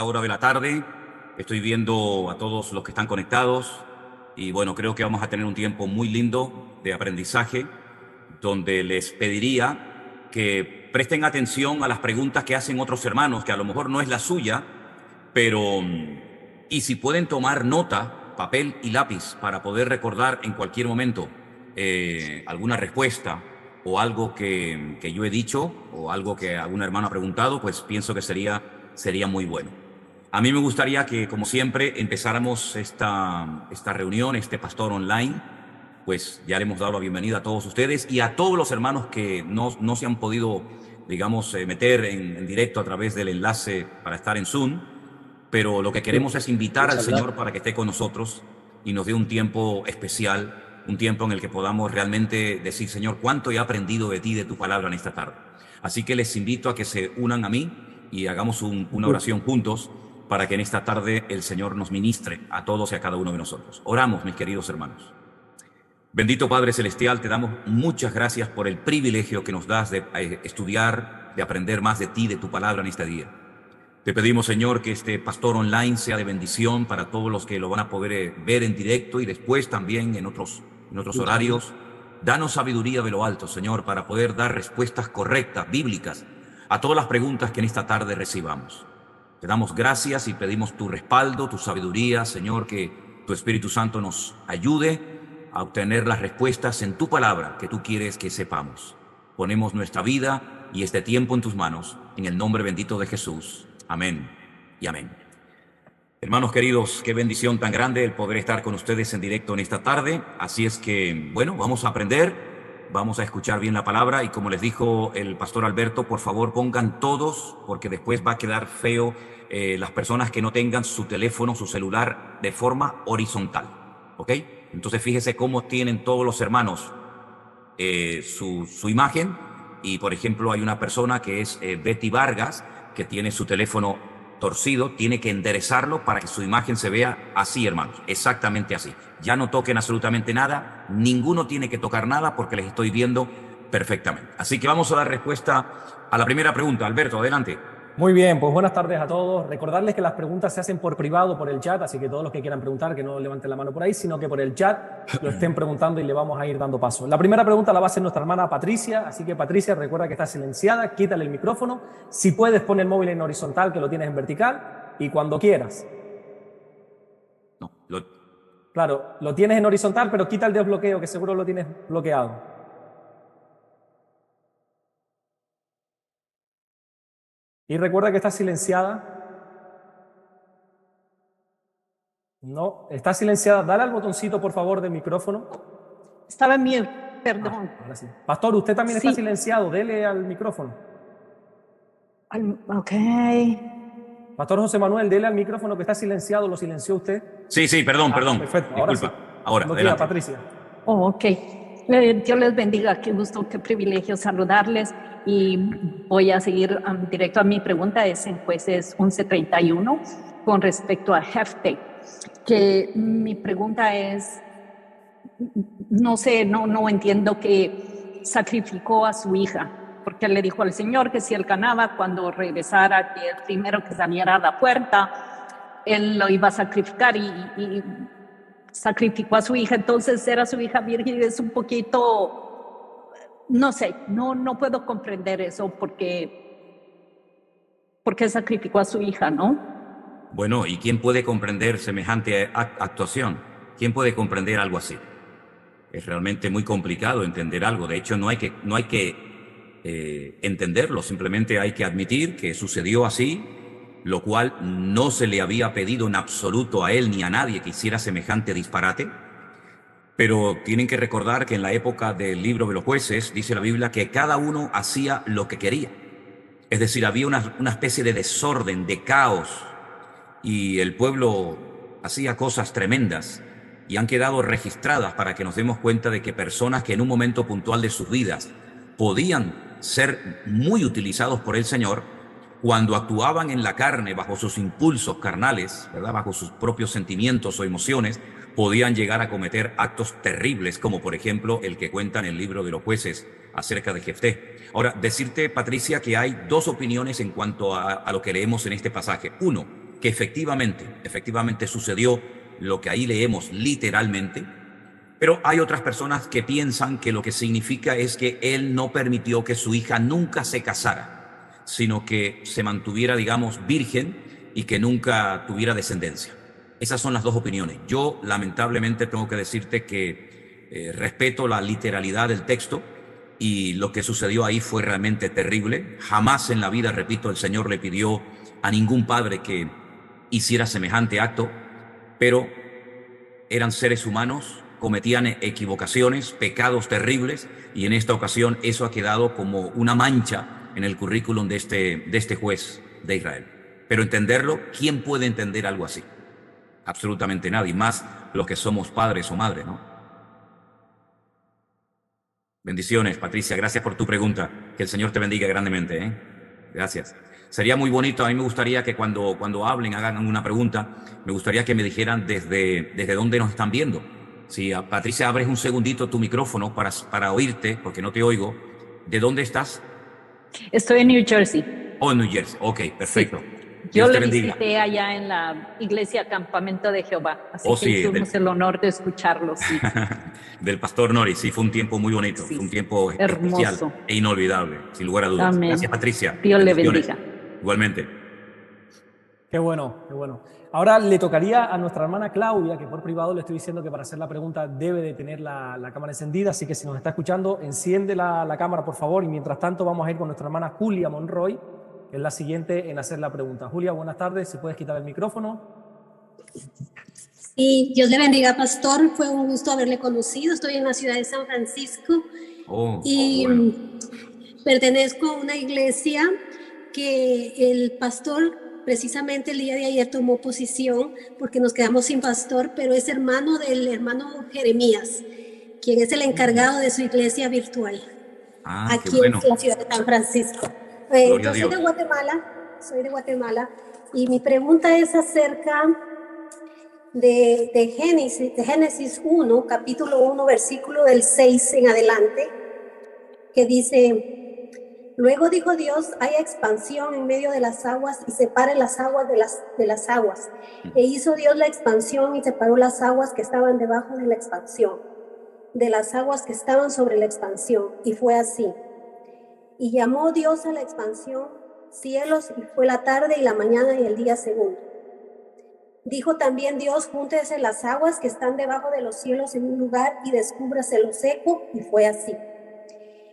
hora de la tarde. Estoy viendo a todos los que están conectados y bueno, creo que vamos a tener un tiempo muy lindo de aprendizaje, donde les pediría que presten atención a las preguntas que hacen otros hermanos, que a lo mejor no es la suya, pero y si pueden tomar nota, papel y lápiz, para poder recordar en cualquier momento alguna respuesta o algo que yo he dicho o algo que algún hermano ha preguntado, pues pienso que sería muy bueno. A mí me gustaría que, como siempre, empezáramos esta reunión, este pastor online. Pues ya le hemos dado la bienvenida a todos ustedes y a todos los hermanos que no se han podido, digamos, meter en directo a través del enlace para estar en Zoom. Pero lo que queremos es invitar al Señor para que esté con nosotros y nos dé un tiempo especial, un tiempo en el que podamos realmente decir: Señor, cuánto he aprendido de ti, de tu palabra en esta tarde. Así que les invito a que se unan a mí y hagamos una oración juntos para que en esta tarde el Señor nos ministre a todos y a cada uno de nosotros. Oramos, mis queridos hermanos. Bendito Padre Celestial, te damos muchas gracias por el privilegio que nos das de estudiar, de aprender más de ti, de tu palabra en este día. Te pedimos, Señor, que este pastor online sea de bendición para todos los que lo van a poder ver en directo y después también en otros horarios. Danos sabiduría de lo alto, Señor, para poder dar respuestas correctas, bíblicas, a todas las preguntas que en esta tarde recibamos. Te damos gracias y pedimos tu respaldo, tu sabiduría, Señor, que tu Espíritu Santo nos ayude a obtener las respuestas en tu palabra que tú quieres que sepamos. Ponemos nuestra vida y este tiempo en tus manos, en el nombre bendito de Jesús. Amén y amén. Hermanos queridos, qué bendición tan grande el poder estar con ustedes en directo en esta tarde. Así es que, bueno, vamos a aprender, vamos a escuchar bien la palabra y como les dijo el pastor Alberto, por favor pongan todos, porque después va a quedar feo las personas que no tengan su teléfono, su celular de forma horizontal, ¿ok? Entonces fíjese cómo tienen todos los hermanos su imagen y, por ejemplo, hay una persona que es Betty Vargas, que tiene su teléfono torcido, tiene que enderezarlo para que su imagen se vea así, hermanos, exactamente así. Ya no toquen absolutamente nada, ninguno tiene que tocar nada porque les estoy viendo perfectamente. Así que vamos a dar respuesta a la primera pregunta. Alberto, adelante. Muy bien, pues buenas tardes a todos. Recordarles que las preguntas se hacen por privado, por el chat, así que todos los que quieran preguntar, que no levanten la mano por ahí, sino que por el chat lo estén preguntando y le vamos a ir dando paso. La primera pregunta la va a hacer nuestra hermana Patricia, así que Patricia, recuerda que está silenciada, quítale el micrófono. Si puedes, pon el móvil en horizontal, que lo tienes en vertical, y cuando quieras. No, Claro, lo tienes en horizontal, pero quita el desbloqueo, que seguro lo tienes bloqueado. Y recuerda que está silenciada. No, está silenciada. Dale al botoncito, por favor, del micrófono. Estaba en mute, perdón. Ahora sí. Pastor, usted también está silenciado. Dele al micrófono. Ok. Pastor José Manuel, dele al micrófono que está silenciado. ¿Lo silenció usted? Sí, perdón. Perfecto, ahora Disculpa. sí. Ahora, adelante. Patricia. Ok. Dios les bendiga. Qué gusto, qué privilegio saludarles. Y voy a seguir directo a mi pregunta. Es en Jueces 11:31 con respecto a Jefté. Que mi pregunta es, no sé, no entiendo que sacrificó a su hija, porque le dijo al Señor que si él ganaba, cuando regresara, que el primero que saliera a la puerta, él lo iba a sacrificar y sacrificó a su hija. Entonces era su hija virgen. Es un poquito, no sé, no puedo comprender eso porque sacrificó a su hija, ¿no? Bueno, ¿y quién puede comprender semejante actuación? ¿Quién puede comprender algo así? Es realmente muy complicado entender algo. De hecho, no hay que entenderlo. Simplemente hay que admitir que sucedió así, lo cual no se le había pedido en absoluto a él ni a nadie que hiciera semejante disparate. Pero tienen que recordar que en la época del libro de los jueces, dice la Biblia, que cada uno hacía lo que quería. Es decir, había una especie de desorden, de caos, y el pueblo hacía cosas tremendas y han quedado registradas para que nos demos cuenta de que personas que en un momento puntual de sus vidas podían ser muy utilizados por el Señor, cuando actuaban en la carne bajo sus impulsos carnales, ¿verdad?, bajo sus propios sentimientos o emociones, podían llegar a cometer actos terribles, como por ejemplo el que cuenta en el libro de los jueces acerca de Jefté. Ahora, decirte, Patricia, que hay dos opiniones en cuanto a lo que leemos en este pasaje. Uno, que efectivamente sucedió lo que ahí leemos literalmente, pero hay otras personas que piensan que lo que significa es que él no permitió que su hija nunca se casara, sino que se mantuviera, digamos, virgen y que nunca tuviera descendencia. Esas son las dos opiniones. Yo, lamentablemente, tengo que decirte que respeto la literalidad del texto y lo que sucedió ahí fue realmente terrible. Jamás en la vida, repito, el Señor le pidió a ningún padre que hiciera semejante acto, pero eran seres humanos, cometían equivocaciones, pecados terribles, y en esta ocasión eso ha quedado como una mancha en el currículum de este juez de Israel. Pero entenderlo, ¿quién puede entender algo así? Absolutamente nadie, más los que somos padres o madres, ¿no? Bendiciones, Patricia, gracias por tu pregunta. Que el Señor te bendiga grandemente, ¿eh? Gracias. Sería muy bonito, a mí me gustaría que cuando hablen, hagan una pregunta, me gustaría que me dijeran desde dónde nos están viendo. Si, Patricia, abres un segundito tu micrófono para oírte, porque no te oigo. ¿De dónde estás? Estoy en New Jersey. Oh, en New Jersey. Ok, perfecto. Sí. Dios Yo te le bendiga. visité allá en la iglesia Campamento de Jehová, así que sí, tuvimos el honor de escucharlo. Sí. Del pastor Nori, sí, fue un tiempo muy bonito, Sí, fue un tiempo hermoso especial e inolvidable, sin lugar a dudas. Amén. Gracias, Patricia. Dios le Bendiciones. bendiga. Igualmente. Qué bueno, qué bueno. Ahora le tocaría a nuestra hermana Claudia, que por privado le estoy diciendo que para hacer la pregunta debe de tener la cámara encendida, así que si nos está escuchando, enciende la cámara, por favor, y mientras tanto vamos a ir con nuestra hermana Julia Monroy, que es la siguiente en hacer la pregunta. Julia, buenas tardes, si puedes quitar el micrófono. Y Dios le bendiga, pastor. Fue un gusto haberle conocido. Estoy en la ciudad de San Francisco y bueno. pertenezco a una iglesia que el pastor precisamente el día de ayer tomó posición porque nos quedamos sin pastor, pero es hermano del hermano Jeremías, quien es el encargado de su iglesia virtual aquí en la ciudad de San Francisco. Yo soy de Guatemala y mi pregunta es acerca de Génesis 1, capítulo 1, versículo del 6 en adelante, que dice: luego dijo Dios, haya expansión en medio de las aguas y separe las aguas de las aguas. E hizo Dios la expansión y separó las aguas que estaban debajo de la expansión, de las aguas que estaban sobre la expansión. Y fue así. Y llamó Dios a la expansión cielos, y fue la tarde y la mañana y el día segundo. Dijo también Dios, júntese las aguas que están debajo de los cielos en un lugar y descúbrase lo seco, y fue así.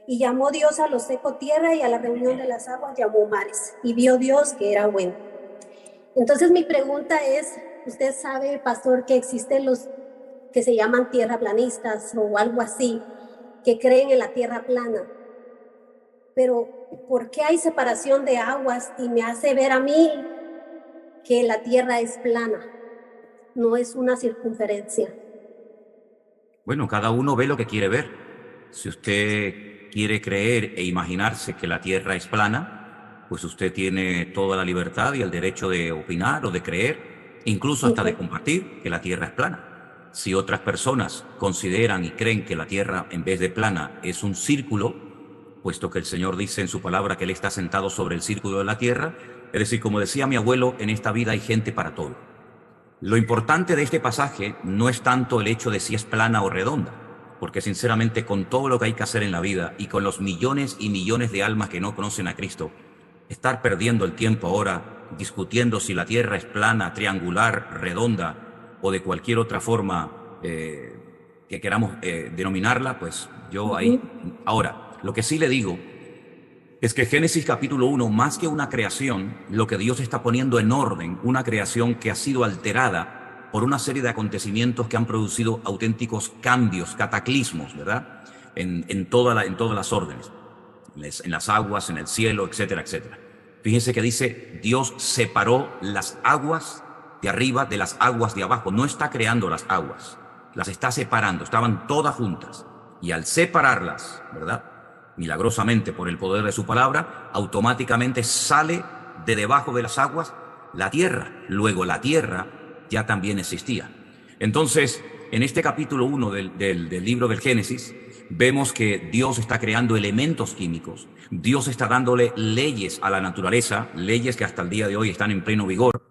Y llamó Dios a lo seco tierra, y a la reunión de las aguas llamó mares, y vio Dios que era bueno. Entonces mi pregunta es, usted sabe, pastor, que existen los que se llaman tierraplanistas o algo así, que creen en la tierra plana. Pero ¿por qué hay separación de aguas? Y me hace ver a mí que la tierra es plana, no es una circunferencia. Bueno, cada uno ve lo que quiere ver. Si usted quiere creer e imaginarse que la tierra es plana, pues usted tiene toda la libertad y el derecho de opinar o de creer, incluso hasta de compartir que la tierra es plana. Si otras personas consideran y creen que la tierra en vez de plana es un círculo, puesto que el Señor dice en su palabra que Él está sentado sobre el círculo de la tierra, es decir, como decía mi abuelo, en esta vida hay gente para todo. Lo importante de este pasaje no es tanto el hecho de si es plana o redonda, porque sinceramente con todo lo que hay que hacer en la vida y con los millones y millones de almas que no conocen a Cristo, estar perdiendo el tiempo ahora discutiendo si la tierra es plana, triangular, redonda o de cualquier otra forma que queramos denominarla, pues yo ahí... Ahora, lo que sí le digo es que Génesis capítulo 1, más que una creación, lo que Dios está poniendo en orden, una creación que ha sido alterada por una serie de acontecimientos que han producido auténticos cambios, cataclismos, ¿verdad? En todas las órdenes, en las aguas, en el cielo, etcétera, etcétera. Fíjense que dice, Dios separó las aguas de arriba de las aguas de abajo. No está creando las aguas, las está separando, estaban todas juntas. Y al separarlas, ¿verdad?, milagrosamente por el poder de su palabra, automáticamente sale de debajo de las aguas la tierra. Luego la tierra ya también existía. Entonces, en este capítulo 1 del libro del Génesis, vemos que Dios está creando elementos químicos. Dios está dándole leyes a la naturaleza, leyes que hasta el día de hoy están en pleno vigor.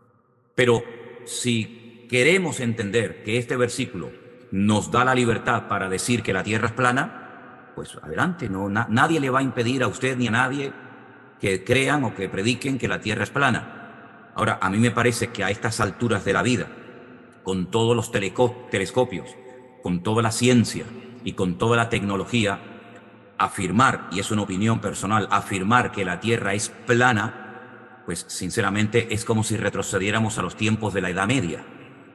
Pero si queremos entender que este versículo nos da la libertad para decir que la tierra es plana, pues adelante, no, nadie le va a impedir a usted ni a nadie que crean o que prediquen que la tierra es plana. Ahora, a mí me parece que a estas alturas de la vida, con todos los telescopios, con toda la ciencia y con toda la tecnología, afirmar, y es una opinión personal, afirmar que la tierra es plana, pues sinceramente es como si retrocediéramos a los tiempos de la Edad Media.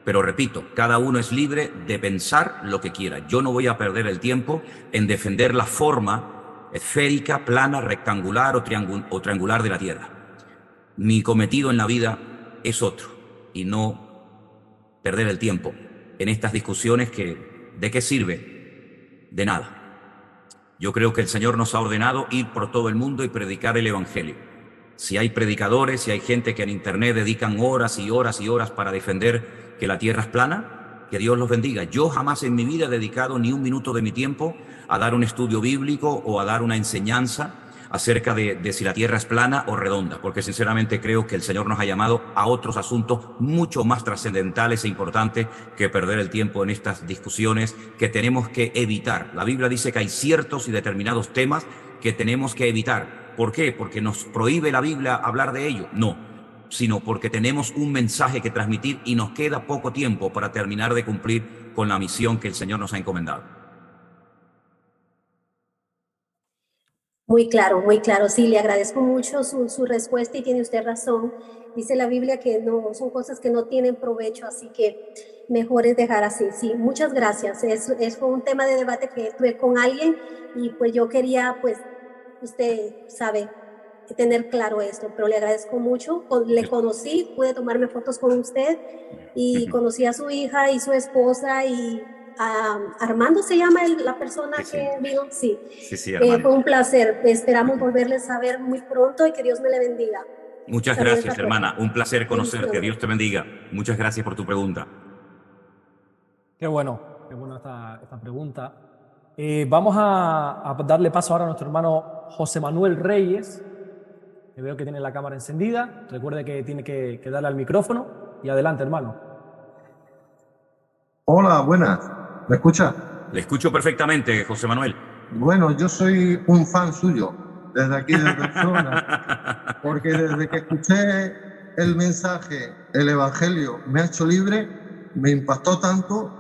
Pero repito, cada uno es libre de pensar lo que quiera. Yo no voy a perder el tiempo en defender la forma esférica, plana, rectangular o triangular de la tierra. Mi cometido en la vida es otro, y no perder el tiempo en estas discusiones que, ¿de qué sirve? De nada. Yo creo que el Señor nos ha ordenado ir por todo el mundo y predicar el Evangelio. Si hay predicadores, si hay gente que en Internet dedican horas y horas y horas para defender que la tierra es plana, que Dios los bendiga. Yo jamás en mi vida he dedicado ni un minuto de mi tiempo a dar un estudio bíblico o a dar una enseñanza acerca de si la tierra es plana o redonda, porque sinceramente creo que el Señor nos ha llamado a otros asuntos mucho más trascendentales e importantes que perder el tiempo en estas discusiones que tenemos que evitar. La Biblia dice que hay ciertos y determinados temas que tenemos que evitar. ¿Por qué? ¿Porque nos prohíbe la Biblia hablar de ello? No, sino porque tenemos un mensaje que transmitir y nos queda poco tiempo para terminar de cumplir con la misión que el Señor nos ha encomendado. Muy claro, muy claro. Sí, le agradezco mucho su respuesta y tiene usted razón. Dice la Biblia que no son cosas que no tienen provecho, así que mejor es dejar así. Sí, muchas gracias. Es un tema de debate que tuve con alguien y pues yo quería, pues, usted sabe, tener claro esto, pero le agradezco mucho. Le conocí, pude tomarme fotos con usted y conocí a su hija y su esposa y Armando se llama la persona que vino. Sí, fue un placer. Esperamos volverles a ver muy pronto y que Dios me le bendiga. Muchas gracias, hermana. Un placer conocerte. Dios te bendiga. Muchas gracias por tu pregunta. Qué bueno esta pregunta. Vamos a darle paso ahora a nuestro hermano José Manuel Reyes, que veo que tiene la cámara encendida. Recuerde que tiene que darle al micrófono. Y adelante, hermano. Hola, buenas. ¿Me escucha? Le escucho perfectamente, José Manuel. Bueno, yo soy un fan suyo, desde aquí, desde Barcelona, porque desde que escuché el mensaje, el Evangelio me ha hecho libre, me impactó tanto,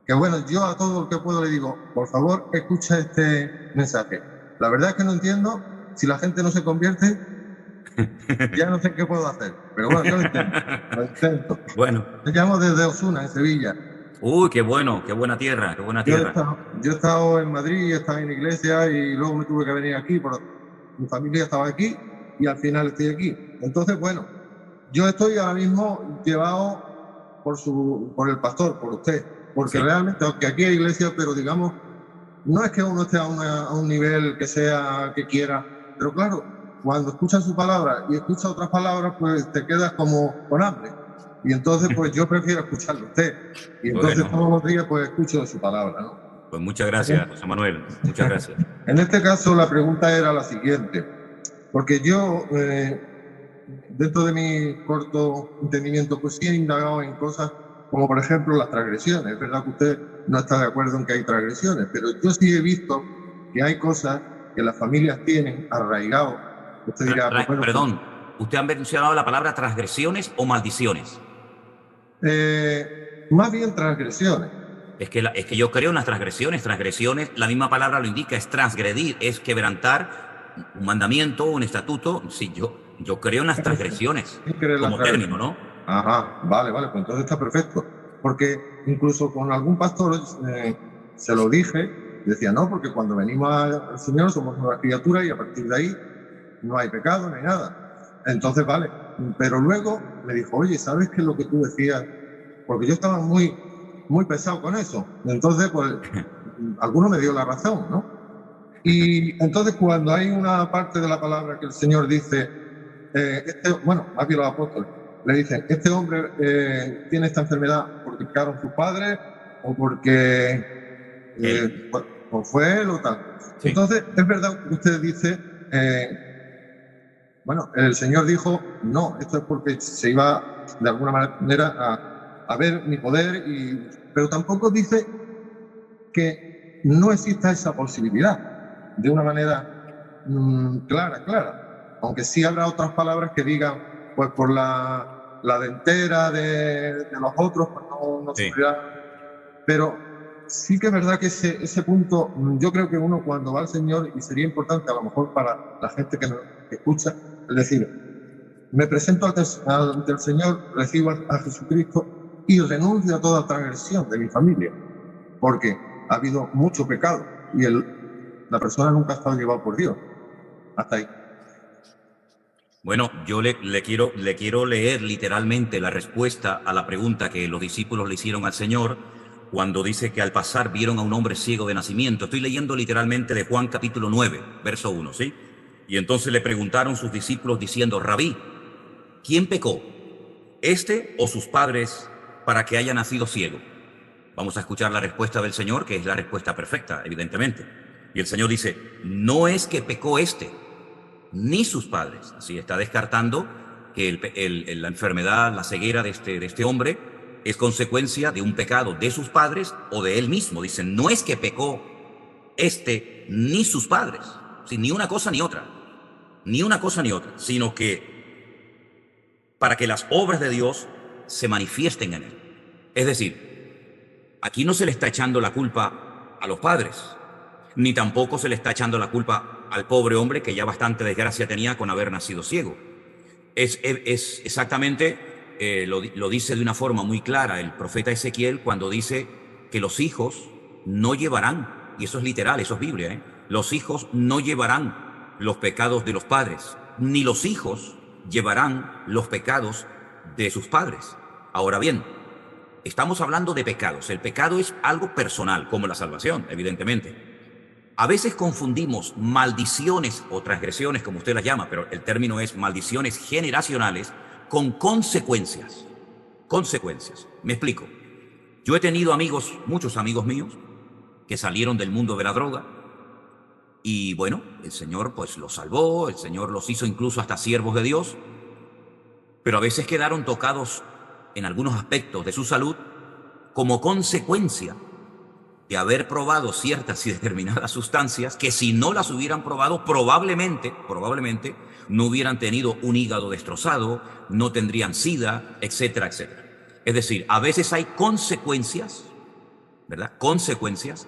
que bueno, yo a todo el que puedo le digo, por favor, escucha este mensaje. La verdad es que no entiendo, si la gente no se convierte, ya no sé qué puedo hacer, pero bueno, yo lo intento. Bueno. Me llamo desde Osuna, en Sevilla. Uy, qué bueno, qué buena tierra, qué buena tierra. Yo he estado en Madrid, he estado en la iglesia y luego me tuve que venir aquí, mi familia estaba aquí y al final estoy aquí. Entonces, bueno, yo estoy ahora mismo llevado por el pastor, por usted, porque realmente, aunque aquí hay iglesia, pero digamos, no es que uno esté a un nivel que quiera, pero claro, cuando escuchas su palabra y escuchas otras palabras, pues te quedas como con hambre. Y entonces, pues yo prefiero escucharlo a usted. Y entonces todos los días, pues escucho su palabra, ¿no? Pues muchas gracias, José Manuel. Muchas gracias. En este caso, la pregunta era la siguiente. Porque yo, dentro de mi corto entendimiento, pues sí he indagado en cosas como, por ejemplo, las transgresiones. Es verdad que usted no está de acuerdo en que hay transgresiones, pero yo sí he visto que hay cosas que las familias tienen arraigado. Usted dirá, perdón, ¿usted ha mencionado la palabra transgresiones o maldiciones? Más bien transgresiones. Es que yo creo en las transgresiones. Transgresiones, la misma palabra lo indica, es transgredir, es quebrantar un mandamiento, un estatuto. Sí, yo creo en las transgresiones como término, ¿no? Ajá, vale, pues entonces está perfecto. Porque incluso con algún pastor se lo dije, decía, no, porque cuando venimos al Señor somos nuevas criaturas y a partir de ahí no hay pecado, no hay nada. Entonces, vale, pero luego me dijo, oye, ¿sabes qué es lo que tú decías? Porque yo estaba muy pesado con eso. Entonces, pues, alguno me dio la razón, ¿no? Y entonces cuando hay una parte de la palabra que el Señor dice, más bien los apóstoles, le dicen, este hombre tiene esta enfermedad porque pecaron sus padres o porque o fue él o tal. Sí. Entonces, es verdad que usted dice, Bueno, el Señor dijo, no, esto es porque se iba de alguna manera a ver mi poder, pero tampoco dice que no exista esa posibilidad de una manera clara. Aunque sí habrá otras palabras que digan, pues por la dentera de los otros, pues no Sí. sufrirá. Pero sí que es verdad que ese punto, yo creo que uno cuando va al Señor, y sería importante a lo mejor para la gente que escucha, es decir, me presento ante el Señor, recibo a Jesucristo y renuncio a toda transgresión de mi familia, porque ha habido mucho pecado y la persona nunca ha estado llevada por Dios. Hasta ahí. Bueno, yo le quiero leer literalmente la respuesta a la pregunta que los discípulos le hicieron al Señor cuando dice que al pasar vieron a un hombre ciego de nacimiento. Estoy leyendo literalmente de Juan capítulo 9, verso 1, ¿sí? Y entonces le preguntaron sus discípulos diciendo, Rabí, ¿quién pecó, este o sus padres, para que haya nacido ciego? Vamos a escuchar la respuesta del Señor, que es la respuesta perfecta, evidentemente. Y el Señor dice, no es que pecó este, ni sus padres. Así está descartando que la enfermedad, la ceguera de este hombre es consecuencia de un pecado de sus padres o de él mismo. Dicen, no es que pecó este ni sus padres, ¿sí? Ni una cosa ni otra, sino que para que las obras de Dios se manifiesten en él. Es decir, aquí no se le está echando la culpa a los padres, ni tampoco se le está echando la culpa al pobre hombre que ya bastante desgracia tenía con haber nacido ciego. Es exactamente, lo dice de una forma muy clara el profeta Ezequiel cuando dice que los hijos no llevarán, y eso es literal, eso es Biblia, los hijos no llevarán los pecados de los padres, ni los hijos llevarán los pecados de sus padres. Ahora bien, estamos hablando de pecados. El pecado es algo personal, como la salvación, evidentemente. A veces confundimos maldiciones o transgresiones, como usted las llama, pero el término es maldiciones generacionales, con consecuencias. Consecuencias. Me explico. Yo he tenido amigos, muchos amigos míos, que salieron del mundo de la droga y bueno, el Señor pues los salvó, el Señor los hizo incluso hasta siervos de Dios, pero a veces quedaron tocados en algunos aspectos de su salud como consecuencia de haber probado ciertas y determinadas sustancias que si no las hubieran probado, probablemente no hubieran tenido un hígado destrozado, no tendrían sida, etcétera, etcétera. Es decir, a veces hay consecuencias, ¿verdad? Consecuencias,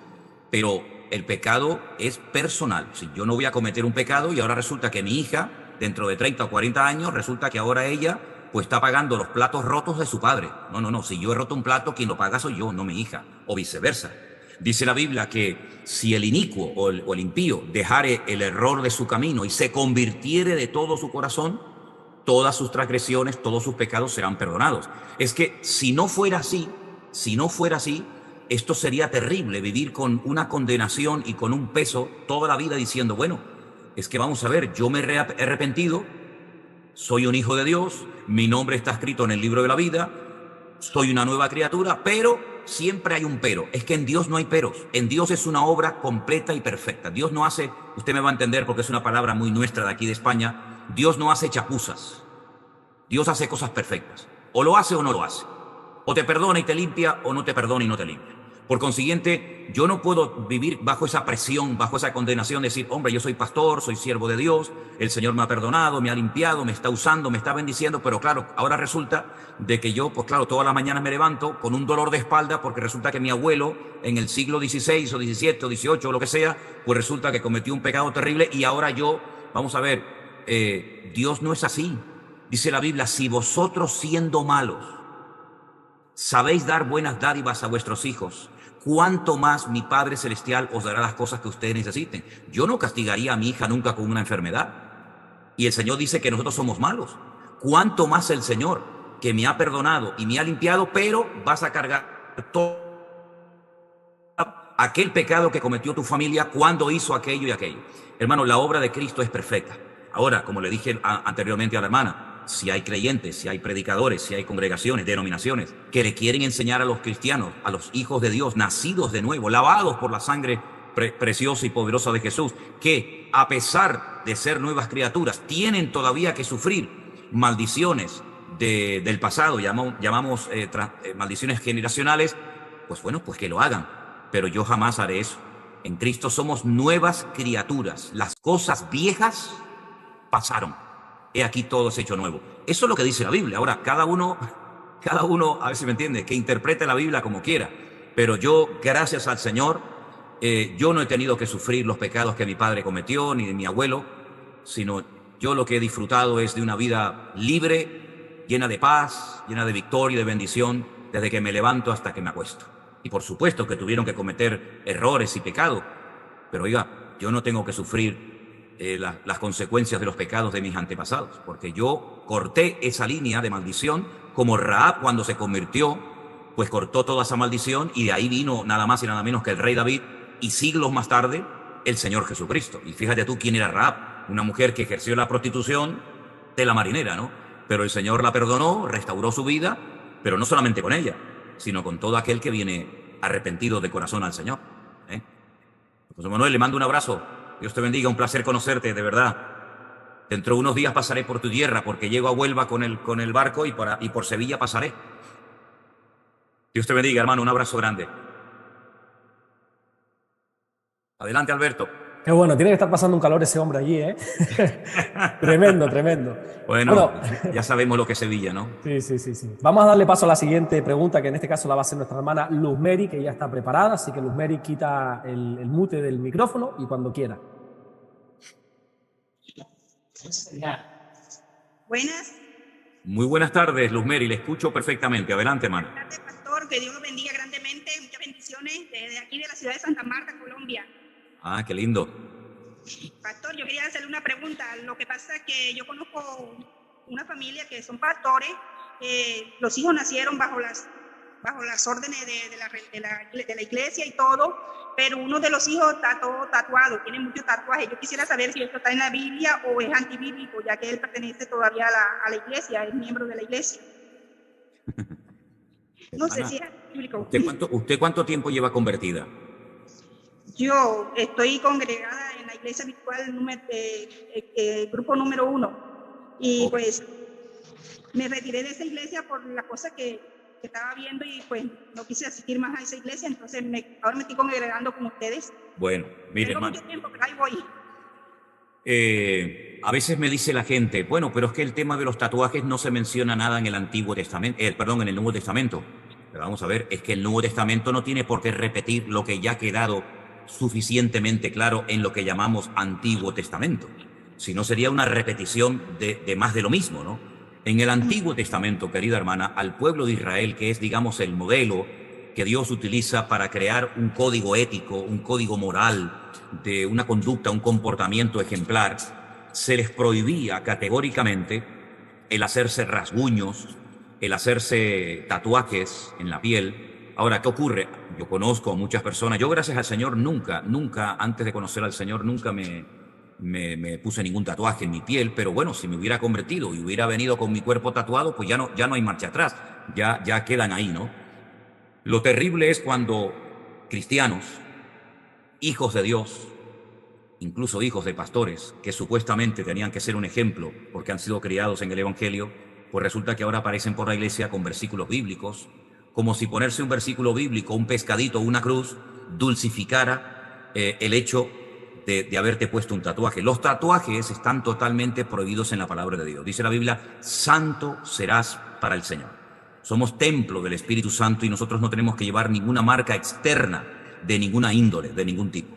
pero el pecado es personal. Si yo no voy a cometer un pecado y ahora resulta que mi hija, dentro de 30 o 40 años, resulta que ahora ella pues está pagando los platos rotos de su padre. No, si yo he roto un plato, quien lo paga soy yo, no mi hija, o viceversa. Dice la Biblia que si el inicuo o el impío dejare el error de su camino y se convirtiere de todo su corazón, todas sus transgresiones, todos sus pecados serán perdonados. Es que si no fuera así, esto sería terrible, vivir con una condenación y con un peso toda la vida diciendo, bueno, es que vamos a ver, yo me he arrepentido, soy un hijo de Dios, mi nombre está escrito en el libro de la vida, soy una nueva criatura, pero siempre hay un pero. Es que en Dios no hay peros. En Dios es una obra completa y perfecta. Dios no hace, usted me va a entender porque es una palabra muy nuestra de aquí de España, Dios no hace chapuzas. Dios hace cosas perfectas. O lo hace o no lo hace. O te perdona y te limpia, o no te perdona y no te limpia. Por consiguiente, yo no puedo vivir bajo esa presión, bajo esa condenación, decir, hombre, yo soy pastor, soy siervo de Dios, el Señor me ha perdonado, me ha limpiado, me está usando, me está bendiciendo, pero claro, ahora resulta de que yo, pues claro, todas las mañanas me levanto con un dolor de espalda porque resulta que mi abuelo en el siglo XVI o XVII o XVIII o lo que sea, pues resulta que cometió un pecado terrible y ahora yo, vamos a ver, Dios no es así. Dice la Biblia, si vosotros siendo malos sabéis dar buenas dádivas a vuestros hijos, ¿cuánto más mi Padre Celestial os dará las cosas que ustedes necesiten? Yo no castigaría a mi hija nunca con una enfermedad. Y el Señor dice que nosotros somos malos. ¿Cuánto más el Señor, que me ha perdonado y me ha limpiado, pero vas a cargar todo aquel pecado que cometió tu familia cuando hizo aquello y aquello? Hermano, la obra de Cristo es perfecta. Ahora, como le dije anteriormente a la hermana, si hay creyentes, si hay predicadores, si hay congregaciones, denominaciones que le quieren enseñar a los cristianos, a los hijos de Dios, nacidos de nuevo, lavados por la sangre preciosa y poderosa de Jesús, que a pesar de ser nuevas criaturas, tienen todavía que sufrir maldiciones del pasado, llamamos maldiciones generacionales, pues bueno, pues que lo hagan. Pero yo jamás haré eso. En Cristo somos nuevas criaturas. Las cosas viejas pasaron. He aquí todo es hecho nuevo. Eso es lo que dice la Biblia. Ahora, cada uno, a ver si me entiende, que interprete la Biblia como quiera. Pero yo, gracias al Señor, yo no he tenido que sufrir los pecados que mi padre cometió, ni de mi abuelo, sino yo lo que he disfrutado es de una vida libre, llena de paz, llena de victoria y de bendición, desde que me levanto hasta que me acuesto. Y por supuesto que tuvieron que cometer errores y pecados, pero oiga, yo no tengo que sufrir las consecuencias de los pecados de mis antepasados, porque yo corté esa línea de maldición, como Rahab cuando se convirtió, pues cortó toda esa maldición, y de ahí vino nada más y nada menos que el rey David, y siglos más tarde el Señor Jesucristo. Y fíjate tú quién era Rahab, una mujer que ejerció la prostitución de la marinera, ¿no? Pero el Señor la perdonó, restauró su vida, pero no solamente con ella, sino con todo aquel que viene arrepentido de corazón al Señor. José Manuel, le mando un abrazo. Dios te bendiga, un placer conocerte, de verdad. Dentro de unos días pasaré por tu tierra, porque llego a Huelva con el barco y por Sevilla pasaré. Dios te bendiga, hermano, un abrazo grande. Adelante, Alberto. Qué bueno, tiene que estar pasando un calor ese hombre allí, ¿eh? Tremendo, tremendo. Bueno, ya sabemos lo que es Sevilla, ¿no? Sí. Vamos a darle paso a la siguiente pregunta, que en este caso la va a hacer nuestra hermana Luz Mary, que ya está preparada, así que Luz Mary quita el mute del micrófono y cuando quiera. Buenas. Muy buenas tardes, Luz Mary, le escucho perfectamente. Adelante, hermano. Buenas tardes, pastor, que Dios lo bendiga grandemente. Muchas bendiciones desde aquí de la ciudad de Santa Marta, Colombia. Ah, qué lindo. Pastor, yo quería hacerle una pregunta. Lo que pasa es que yo conozco una familia que son pastores. Los hijos nacieron bajo las órdenes de la iglesia y todo, pero uno de los hijos está todo tatuado, tiene muchos tatuajes. Yo quisiera saber si esto está en la Biblia o es antibíblico, ya que él pertenece todavía a la iglesia, es miembro de la iglesia. No sé si es bíblico. ¿Usted cuánto tiempo lleva convertida? Yo estoy congregada en la iglesia virtual grupo número 1 y pues me retiré de esa iglesia por la cosa que estaba viendo y pues no quise asistir más a esa iglesia, entonces ahora me estoy congregando con ustedes. Bueno, mire, tengo hermano, mucho tiempo, pero ahí voy. A veces me dice la gente, bueno, pero es que el tema de los tatuajes no se menciona nada en el Antiguo Testamento, en el Nuevo Testamento. Pero vamos a ver, es que el Nuevo Testamento no tiene por qué repetir lo que ya ha quedado suficientemente claro en lo que llamamos Antiguo Testamento. Si no, sería una repetición de más de lo mismo, ¿no? En el Antiguo Testamento, querida hermana, al pueblo de Israel, que es, digamos, el modelo que Dios utiliza para crear un código ético, un código moral, de una conducta, un comportamiento ejemplar, se les prohibía categóricamente el hacerse rasguños, el hacerse tatuajes en la piel. Ahora, ¿qué ocurre? Yo conozco a muchas personas, yo gracias al Señor nunca, antes de conocer al Señor, nunca me puse ningún tatuaje en mi piel, pero bueno, si me hubiera convertido y hubiera venido con mi cuerpo tatuado, pues ya no hay marcha atrás, ya quedan ahí, ¿no? Lo terrible es cuando cristianos, hijos de Dios, incluso hijos de pastores, que supuestamente tenían que ser un ejemplo porque han sido criados en el Evangelio, pues resulta que ahora aparecen por la iglesia con versículos bíblicos, como si ponerse un versículo bíblico, un pescadito o una cruz, dulcificara el hecho de haberte puesto un tatuaje. Los tatuajes están totalmente prohibidos en la palabra de Dios. Dice la Biblia, santo serás para el Señor. Somos templo del Espíritu Santo y nosotros no tenemos que llevar ninguna marca externa de ninguna índole, de ningún tipo.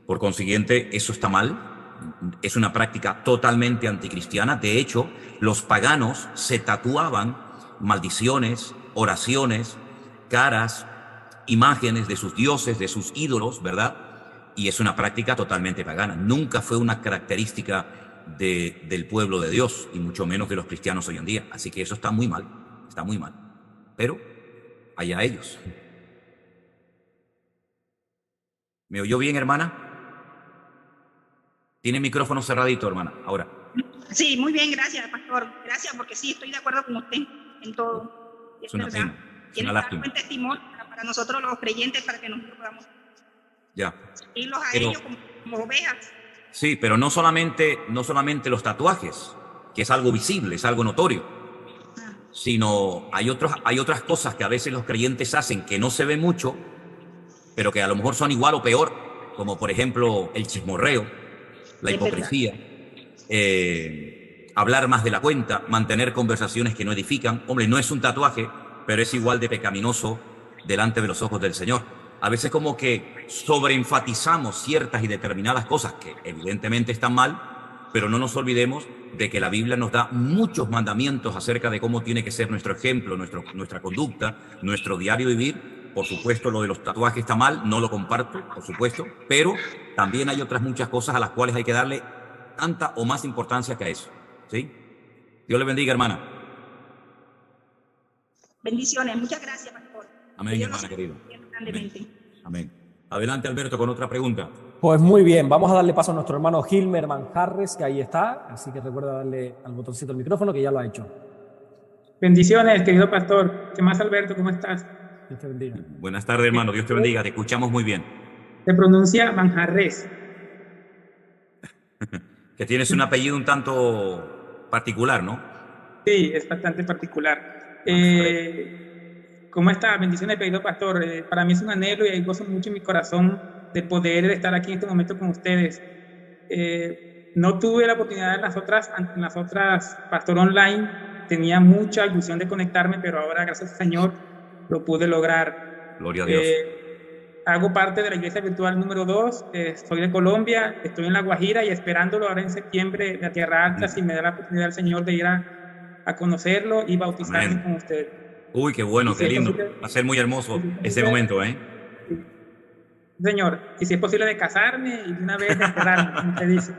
Por consiguiente, eso está mal, es una práctica totalmente anticristiana. De hecho, los paganos se tatuaban maldiciones, oraciones, caras, imágenes de sus dioses, de sus ídolos, ¿verdad? Y es una práctica totalmente pagana. Nunca fue una característica del pueblo de Dios, y mucho menos de los cristianos hoy en día. Así que eso está muy mal, está muy mal. Pero allá ellos. ¿Me oyó bien, hermana? Tiene el micrófono cerradito, hermana, ahora. Sí, muy bien, gracias, pastor. Gracias, porque sí, estoy de acuerdo con usted en todo. Es una verdad. pena, es una lástima. Buen testimonio para nosotros los creyentes, para que nosotros podamos Ya. Irlos a Pero- ellos como ovejas. Sí, pero no solamente los tatuajes, que es algo visible, es algo notorio, sino hay otras cosas que a veces los creyentes hacen que no se ven mucho, pero que a lo mejor son igual o peor, como por ejemplo el chismorreo, la Es hipocresía, hablar más de la cuenta, mantener conversaciones que no edifican. Hombre, no es un tatuaje, pero es igual de pecaminoso delante de los ojos del Señor. A veces como que sobreenfatizamos ciertas y determinadas cosas que evidentemente están mal, pero no nos olvidemos de que la Biblia nos da muchos mandamientos acerca de cómo tiene que ser nuestro ejemplo, nuestra conducta, nuestro diario vivir. Por supuesto, lo de los tatuajes está mal, no lo comparto, por supuesto, pero también hay otras muchas cosas a las cuales hay que darle tanta o más importancia que a eso. ¿Sí? Dios le bendiga, hermana. Bendiciones. Muchas gracias, pastor. Amén, Que Dios hermana los querida. bendiga grandemente. Amén. Adelante, Alberto, con otra pregunta. Pues muy bien, vamos a darle paso a nuestro hermano Gilmer Manjarres, que ahí está, así que recuerda darle al botoncito del micrófono, que ya lo ha hecho. Bendiciones, querido pastor. ¿Qué más, Alberto? ¿Cómo estás? Dios te bendiga. Buenas tardes, hermano. Dios te bendiga. Te escuchamos muy bien. Se pronuncia Manjarres. Que tienes un apellido un tanto particular, ¿no? Sí, es bastante particular. ¿Cómo está? Bendiciones, querido pastor. Para mí es un anhelo y gozo mucho en mi corazón de poder estar aquí en este momento con ustedes. No tuve la oportunidad en las otras Pastor Online. Tenía mucha ilusión de conectarme, pero ahora, gracias al Señor, lo pude lograr. Gloria a Dios. Hago parte de la iglesia virtual número 2. Soy de Colombia, estoy en La Guajira y esperándolo ahora en septiembre de Tierra Alta, si me da la oportunidad el Señor de ir a conocerlo y bautizarme Amén. con usted. Uy, qué bueno, Y qué si es lindo. posible- Va a ser muy hermoso ese momento, ¿eh? Señor, y si es posible de casarme y de una vez de enterrarme, como usted dice.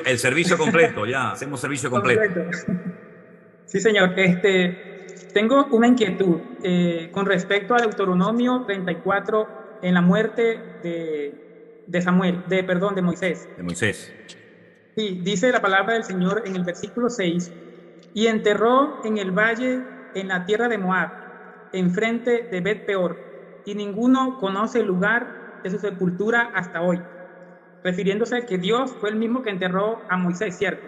El servicio completo, ya. Hacemos servicio completo. Correcto. Sí, señor. Tengo una inquietud con respecto a Deuteronomio 34 en la muerte de Moisés. De Moisés. Sí, dice la palabra del Señor en el versículo 6, y enterró en el valle, en la tierra de Moab, enfrente de Bet Peor, y ninguno conoce el lugar de su sepultura hasta hoy, refiriéndose a que Dios fue el mismo que enterró a Moisés, ¿cierto?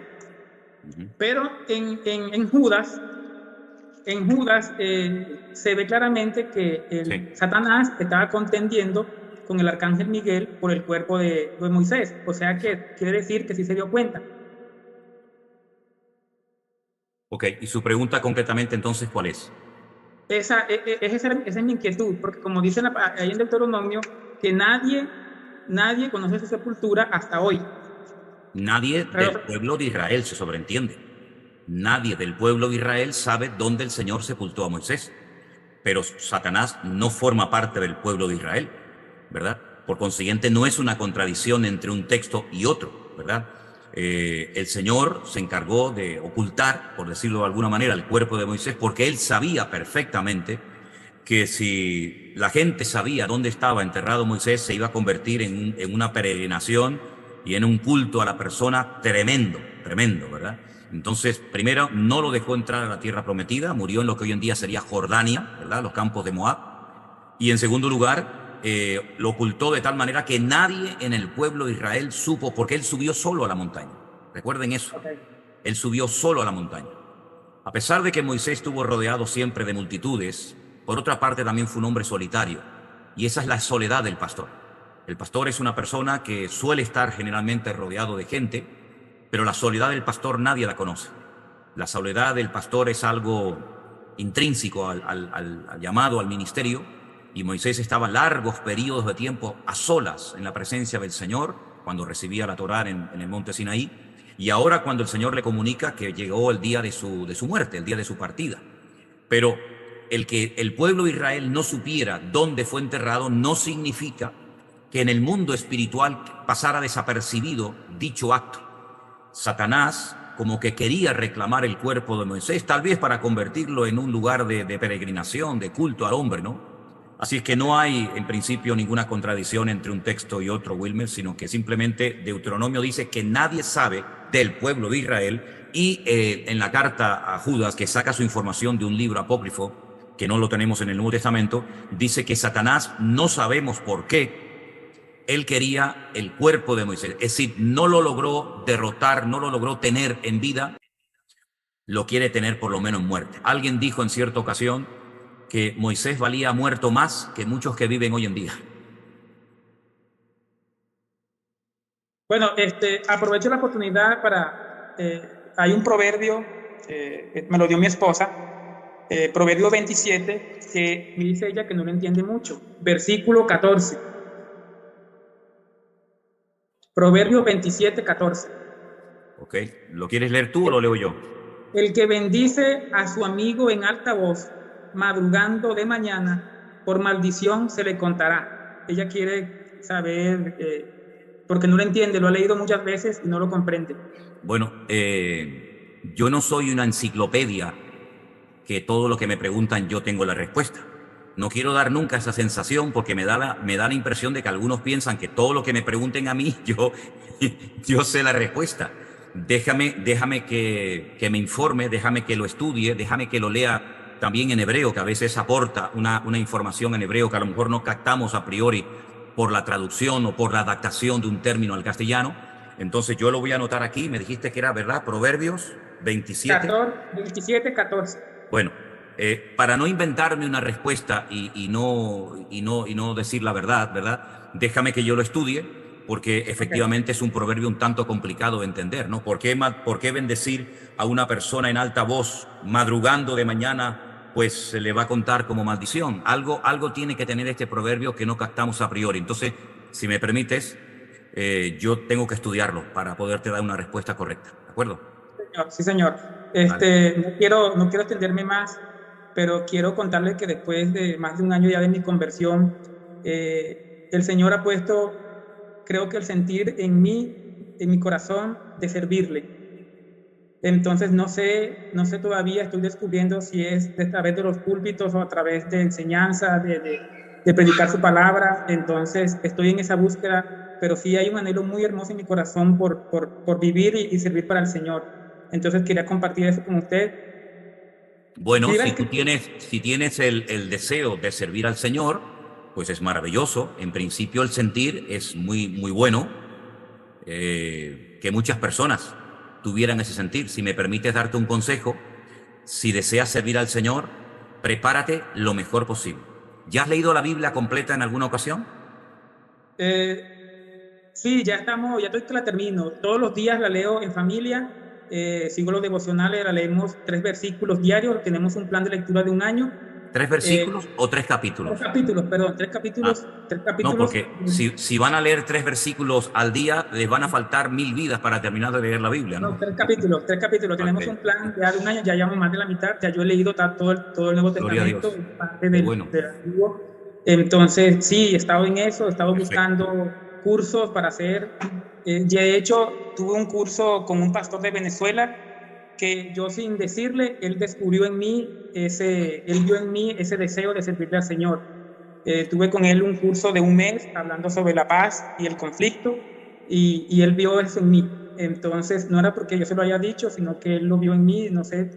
Pero en Judas se ve claramente que Satanás estaba contendiendo con el arcángel Miguel por el cuerpo de Moisés. O sea que quiere decir que sí se dio cuenta. Ok, y su pregunta concretamente entonces, ¿cuál es? Esa es mi inquietud, porque como dice ahí en Deuteronomio, que nadie conoce su sepultura hasta hoy. Nadie del pueblo de Israel se sobreentiende. Nadie del pueblo de Israel sabe dónde el Señor sepultó a Moisés. Pero Satanás no forma parte del pueblo de Israel, ¿verdad? Por consiguiente, no es una contradicción entre un texto y otro, ¿verdad? El Señor se encargó de ocultar, por decirlo de alguna manera, el cuerpo de Moisés, porque Él sabía perfectamente que si la gente sabía dónde estaba enterrado Moisés, se iba a convertir en una peregrinación y en un culto a la persona tremendo, ¿verdad? Entonces, primero, no lo dejó entrar a la tierra prometida, murió en lo que hoy en día sería Jordania, ¿verdad? Los campos de Moab. Y en segundo lugar, lo ocultó de tal manera que nadie en el pueblo de Israel supo, porque él subió solo a la montaña. Recuerden eso. Él subió solo a la montaña. A pesar de que Moisés estuvo rodeado siempre de multitudes, por otra parte también fue un hombre solitario. Y esa es la soledad del pastor. El pastor es una persona que suele estar generalmente rodeado de gente, pero la soledad del pastor nadie la conoce. La soledad del pastor es algo intrínseco al llamado, al ministerio, y Moisés estaba largos periodos de tiempo a solas en la presencia del Señor, cuando recibía la Torá en el monte Sinaí, y ahora cuando el Señor le comunica que llegó el día de su muerte, el día de su partida. Pero el que el pueblo de Israel no supiera dónde fue enterrado no significa que en el mundo espiritual pasara desapercibido dicho acto. Satanás como que quería reclamar el cuerpo de Moisés, tal vez para convertirlo en un lugar de peregrinación, de culto al hombre, ¿no? Así es que no hay en principio ninguna contradicción entre un texto y otro, Wilmer, sino que simplemente Deuteronomio dice que nadie sabe del pueblo de Israel, y en la carta a Judas, que saca su información de un libro apócrifo, que no lo tenemos en el Nuevo Testamento, dice que Satanás, no sabemos por qué, Él quería el cuerpo de Moisés. Es decir, no lo logró derrotar, no lo logró tener en vida, lo quiere tener por lo menos en muerte. Alguien dijo en cierta ocasión que Moisés valía muerto más que muchos que viven hoy en día. Bueno, aprovecho la oportunidad para... hay un proverbio, me lo dio mi esposa, Proverbio 27, que me dice ella que no lo entiende mucho. Versículo 14. Proverbio 27, 14. Ok, ¿lo quieres leer tú o lo leo yo? El que bendice a su amigo en alta voz, madrugando de mañana, por maldición se le contará. Ella quiere saber, porque no lo entiende, lo ha leído muchas veces y no lo comprende. Bueno, yo no soy una enciclopedia que todo lo que me preguntan yo tengo la respuesta. No quiero dar nunca esa sensación porque me da la impresión de que algunos piensan que todo lo que me pregunten a mí, yo sé la respuesta. Déjame que me informe, déjame que lo estudie, déjame que lo lea también en hebreo, que a veces aporta una información en hebreo que a lo mejor no captamos a priori por la traducción o por la adaptación de un término al castellano. Entonces yo lo voy a anotar aquí. Me dijiste que era, ¿verdad? Proverbios 27. 27, 14. Bueno, para no inventarme una respuesta y no decir la verdad, ¿verdad? Déjame que yo lo estudie, porque efectivamente es un proverbio un tanto complicado de entender, ¿no? ¿Por qué bendecir a una persona en alta voz madrugando de mañana? Pues se le va a contar como maldición. Algo tiene que tener este proverbio que no captamos a priori. Entonces, si me permites, yo tengo que estudiarlo para poderte dar una respuesta correcta, ¿de acuerdo? Sí, señor. Vale. No quiero extenderme más, pero quiero contarles que después de más de un año ya de mi conversión, el Señor ha puesto, creo que el sentir en mi corazón de servirle. Entonces no sé todavía, estoy descubriendo si es a través de los púlpitos o a través de enseñanza, de predicar su palabra. Entonces estoy en esa búsqueda, pero sí hay un anhelo muy hermoso en mi corazón por vivir y servir para el Señor. Entonces quería compartir eso con usted. Bueno, si tienes el deseo de servir al Señor, pues es maravilloso. En principio el sentir es muy, muy bueno, que muchas personas tuvieran ese sentir. Si me permites darte un consejo, si deseas servir al Señor, prepárate lo mejor posible. ¿Ya has leído la Biblia completa en alguna ocasión? Sí, ya estoy que la termino. Todos los días la leo en familia. Sigo los devocionales, la leemos 3 versículos diarios. Tenemos un plan de lectura de un año. ¿3 versículos o 3 capítulos? 3 capítulos, perdón, 3 capítulos. 3 capítulos. No, porque si van a leer 3 versículos al día, les van a faltar 1000 vidas para terminar de leer la Biblia, ¿no? No, 3 capítulos. Tenemos un plan ya de un año, ya llevamos más de la mitad. Ya yo he leído todo el Nuevo Testamento, parte del Antiguo. Entonces, sí, he estado en eso, he estado buscando cursos para hacer. De hecho, tuve un curso con un pastor de Venezuela que yo, sin decirle, él descubrió en mí él vio en mí ese deseo de servirle al Señor. Tuve con él un curso de un mes hablando sobre la paz y el conflicto, y él vio eso en mí. Entonces, no era porque yo se lo haya dicho, sino que él lo vio en mí, no sé.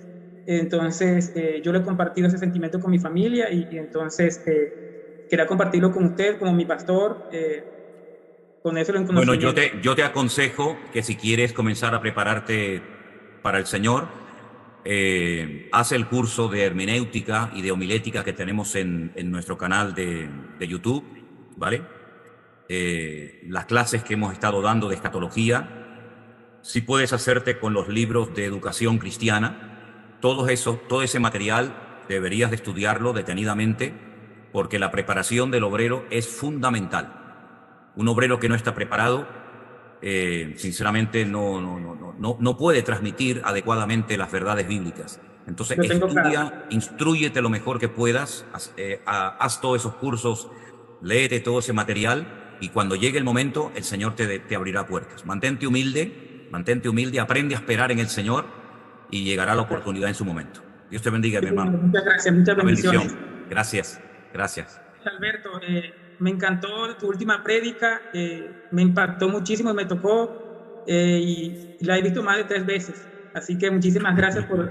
Entonces, yo le he compartido ese sentimiento con mi familia, y entonces quería compartirlo con usted como mi pastor. Con eso lo Bueno, yo te aconsejo que si quieres comenzar a prepararte para el Señor, haz el curso de hermenéutica y de homilética que tenemos en nuestro canal de YouTube, ¿vale? Las clases que hemos estado dando de escatología, si puedes hacerte con los libros de educación cristiana, todo ese material deberías de estudiarlo detenidamente, porque la preparación del obrero es fundamental. Un obrero que no está preparado, sinceramente, no puede transmitir adecuadamente las verdades bíblicas. Entonces, instrúyete lo mejor que puedas, haz todos esos cursos, léete todo ese material, y cuando llegue el momento, el Señor te abrirá puertas. Mantente humilde, aprende a esperar en el Señor, y llegará la oportunidad en su momento. Dios te bendiga, mi hermano. Muchas gracias, muchas bendiciones. Gracias. Alberto, me encantó tu última prédica, me impactó muchísimo, me tocó, y la he visto más de 3 veces. Así que muchísimas gracias por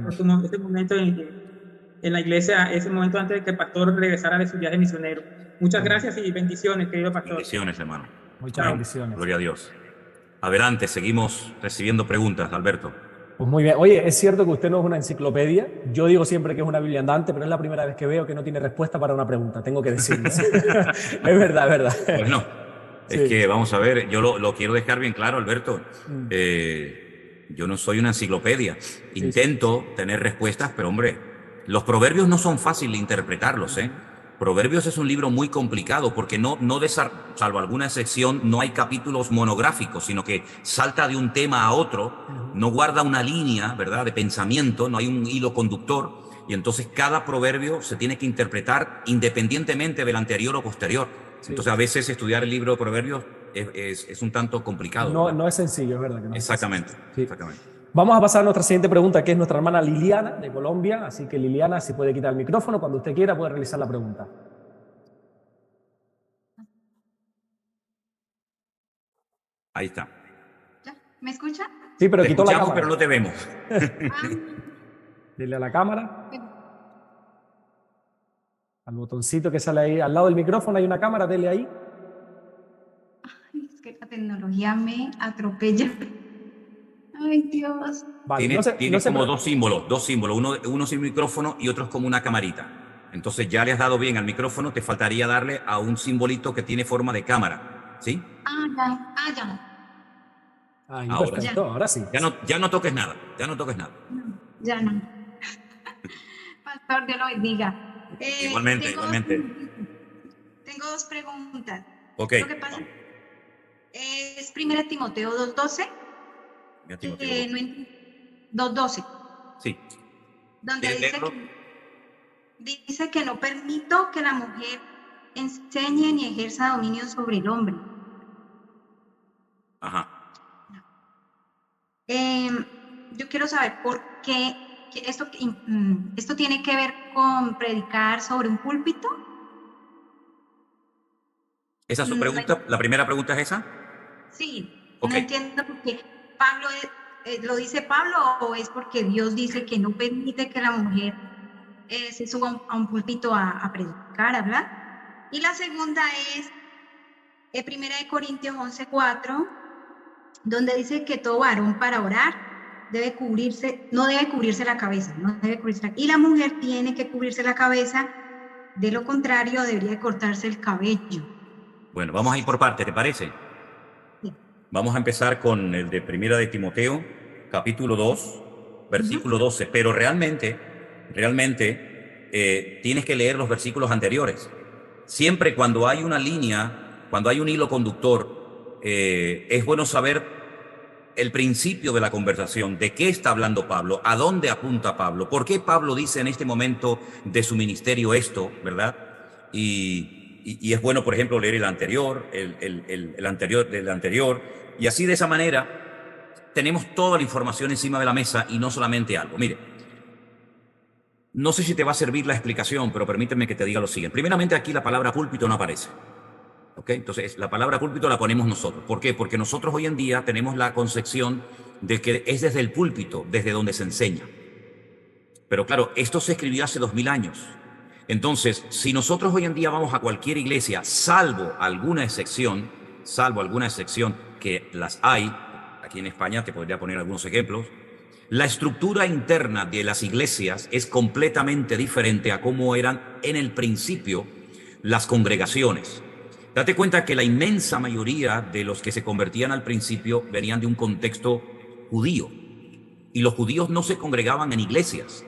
este momento en la iglesia, ese momento antes de que el pastor regresara de su viaje misionero. Muchas gracias y bendiciones, querido pastor. Bendiciones, hermano. Muchas bendiciones. Gloria a Dios. Adelante, seguimos recibiendo preguntas, Alberto. Pues muy bien. Oye, es cierto que usted no es una enciclopedia. Yo digo siempre que es una Biblia andante, pero es la primera vez que veo que no tiene respuesta para una pregunta. Tengo que decirlo. Es verdad, es verdad. Bueno, es Sí. que vamos a ver, yo lo quiero dejar bien claro, Alberto. Yo no soy una enciclopedia. Intento tener respuestas, pero hombre, los proverbios no son fáciles de interpretarlos, ¿eh? Proverbios es un libro muy complicado porque salvo alguna excepción, no hay capítulos monográficos, sino que salta de un tema a otro, no guarda una línea, ¿verdad?, de pensamiento, no hay un hilo conductor, y entonces cada proverbio se tiene que interpretar independientemente del anterior o posterior. Sí. Entonces a veces estudiar el libro de proverbios es un tanto complicado. No, ¿verdad? no es sencillo, es verdad que no es Exactamente, Sí. exactamente. Vamos a pasar a nuestra siguiente pregunta, que es nuestra hermana Liliana, de Colombia. Así que Liliana, si puede quitar el micrófono, cuando usted quiera puede realizar la pregunta. Ahí está. ¿Me escucha? Sí, pero Te quitó la escuchamos, cámara. pero no te vemos. Dile a la cámara. Al botoncito que sale ahí al lado del micrófono hay una cámara, dele ahí. Ay, es que la tecnología me atropella. Ay, Dios. Vale, Tiene como dos símbolos, uno sin micrófono y otro es como una camarita. Entonces ya le has dado bien al micrófono, te faltaría darle a un simbolito que tiene forma de cámara, ¿sí? Ya. Ahí, Ahora perfecto, ahora sí. Ya no toques nada, Ya no. Pastor, Dios lo bendiga. Igualmente. Tengo dos preguntas. Ok. Lo que pasa es 1 Timoteo 2:12. Mira, Timoteo. 2:12. Sí. Donde ¿Quieres leerlo? dice que no permito que la mujer enseñe ni ejerza dominio sobre el hombre. Ajá. Yo quiero saber por qué esto tiene que ver con predicar sobre un púlpito. ¿Esa es su pregunta? ¿La primera pregunta es esa? Sí, Ok. no entiendo por qué Pablo lo dice Pablo o es porque Dios dice que no permite que la mujer se suba a un púlpito a predicar, a hablar. Y la segunda es 1 Corintios 11:4, donde dice que todo varón para orar no debe cubrirse la cabeza, y la mujer tiene que cubrirse la cabeza, de lo contrario debería de cortarse el cabello. Bueno, vamos a ir por partes, ¿te parece? Sí. Vamos a empezar con el de Primera de Timoteo, capítulo 2, versículo 12. Pero realmente, tienes que leer los versículos anteriores. Siempre cuando hay una línea, cuando hay un hilo conductor, es bueno saber el principio de la conversación, de qué está hablando Pablo, a dónde apunta Pablo, por qué Pablo dice en este momento de su ministerio esto, ¿verdad? Y es bueno, por ejemplo, leer el anterior, el anterior, y así de esa manera tenemos toda la información encima de la mesa y no solamente algo. Mire, no sé si te va a servir la explicación, pero permíteme que te diga lo siguiente. Primeramente, aquí la palabra púlpito no aparece. ¿Ok? Entonces, la palabra púlpito la ponemos nosotros. ¿Por qué? Porque nosotros hoy en día tenemos la concepción de que es desde el púlpito, desde donde se enseña. Pero claro, esto se escribió hace 2000 años. Entonces, si nosotros hoy en día vamos a cualquier iglesia, salvo alguna excepción, que las hay, aquí en España te podría poner algunos ejemplos, la estructura interna de las iglesias es completamente diferente a cómo eran en el principio las congregaciones. Date cuenta que la inmensa mayoría de los que se convertían al principio venían de un contexto judío. Y los judíos no se congregaban en iglesias,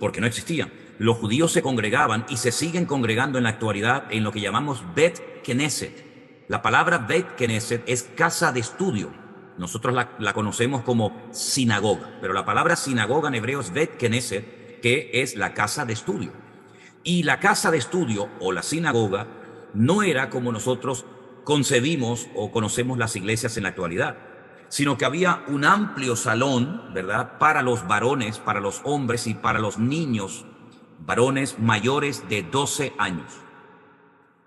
porque no existían. Los judíos se congregaban y se siguen congregando en la actualidad en lo que llamamos Bet Knesset. La palabra Bet Knesset es casa de estudio. Nosotros la conocemos como sinagoga, pero la palabra sinagoga en hebreo es Bet Knesset, que es la casa de estudio. Y la casa de estudio o la sinagoga no era como nosotros concebimos o conocemos las iglesias en la actualidad, sino que había un amplio salón, ¿verdad?, para los varones, para los hombres y para los niños, varones mayores de 12 años.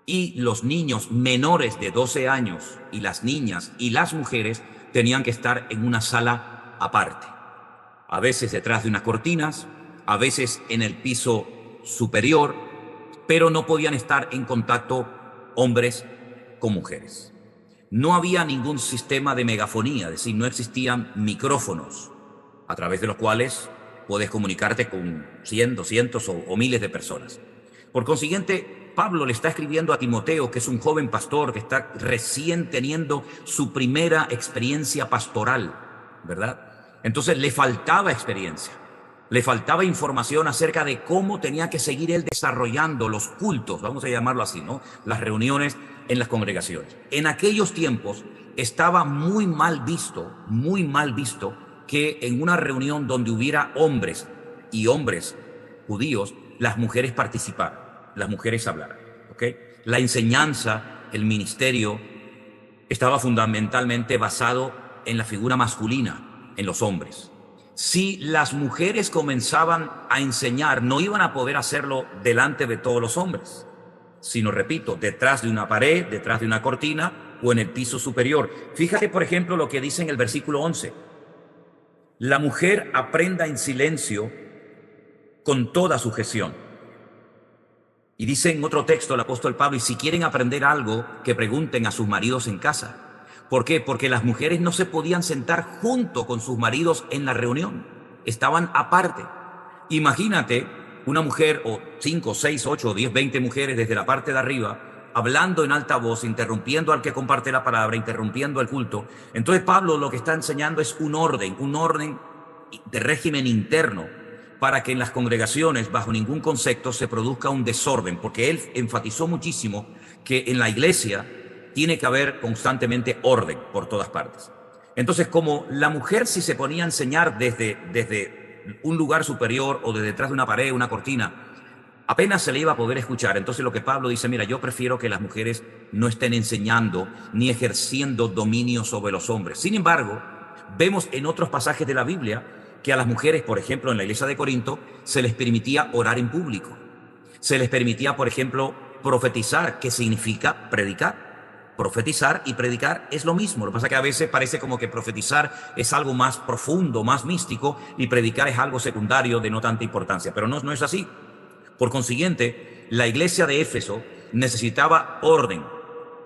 Y los niños menores de 12 años y las niñas y las mujeres tenían que estar en una sala aparte. A veces detrás de unas cortinas, a veces en el piso superior, pero no podían estar en contacto hombres con mujeres. No había ningún sistema de megafonía, es decir, no existían micrófonos a través de los cuales puedes comunicarte con 100, 200 o miles de personas. Por consiguiente, Pablo le está escribiendo a Timoteo, que es un joven pastor que está recién teniendo su primera experiencia pastoral, ¿verdad? Entonces le faltaba experiencia, le faltaba información acerca de cómo tenía que seguir él desarrollando los cultos, vamos a llamarlo así, ¿no? Las reuniones en las congregaciones. En aquellos tiempos estaba muy mal visto que en una reunión donde hubiera hombres y hombres judíos, las mujeres participaran, las mujeres hablaran, ¿ok? La enseñanza, el ministerio, estaba fundamentalmente basado en la figura masculina, en los hombres. Si las mujeres comenzaban a enseñar, no iban a poder hacerlo delante de todos los hombres, sino, repito, detrás de una pared, detrás de una cortina o en el piso superior. Fíjate, por ejemplo, lo que dice en el versículo 11. La mujer aprenda en silencio con toda sujeción. Y dice en otro texto el apóstol Pablo, y si quieren aprender algo, que pregunten a sus maridos en casa. ¿Por qué? Porque las mujeres no se podían sentar junto con sus maridos en la reunión. Estaban aparte. Imagínate una mujer, o 5, 6, 8, 10, 20 mujeres desde la parte de arriba, hablando en alta voz, interrumpiendo al que comparte la palabra, interrumpiendo el culto. Entonces Pablo lo que está enseñando es un orden de régimen interno, para que en las congregaciones, bajo ningún concepto, se produzca un desorden, porque él enfatizó muchísimo que en la iglesia tiene que haber constantemente orden por todas partes. Entonces, como la mujer, si se ponía a enseñar desde un lugar superior o de detrás de una pared, una cortina, apenas se le iba a poder escuchar. Entonces lo que Pablo dice, mira, yo prefiero que las mujeres no estén enseñando ni ejerciendo dominio sobre los hombres. Sin embargo, vemos en otros pasajes de la Biblia que a las mujeres, por ejemplo, en la iglesia de Corinto, se les permitía orar en público. Se les permitía, por ejemplo, profetizar, que significa predicar. Profetizar y predicar es lo mismo. Lo que pasa es que a veces parece como que profetizar es algo más profundo, más místico, y predicar es algo secundario de no tanta importancia. Pero no es así. Por consiguiente, la iglesia de Éfeso necesitaba orden,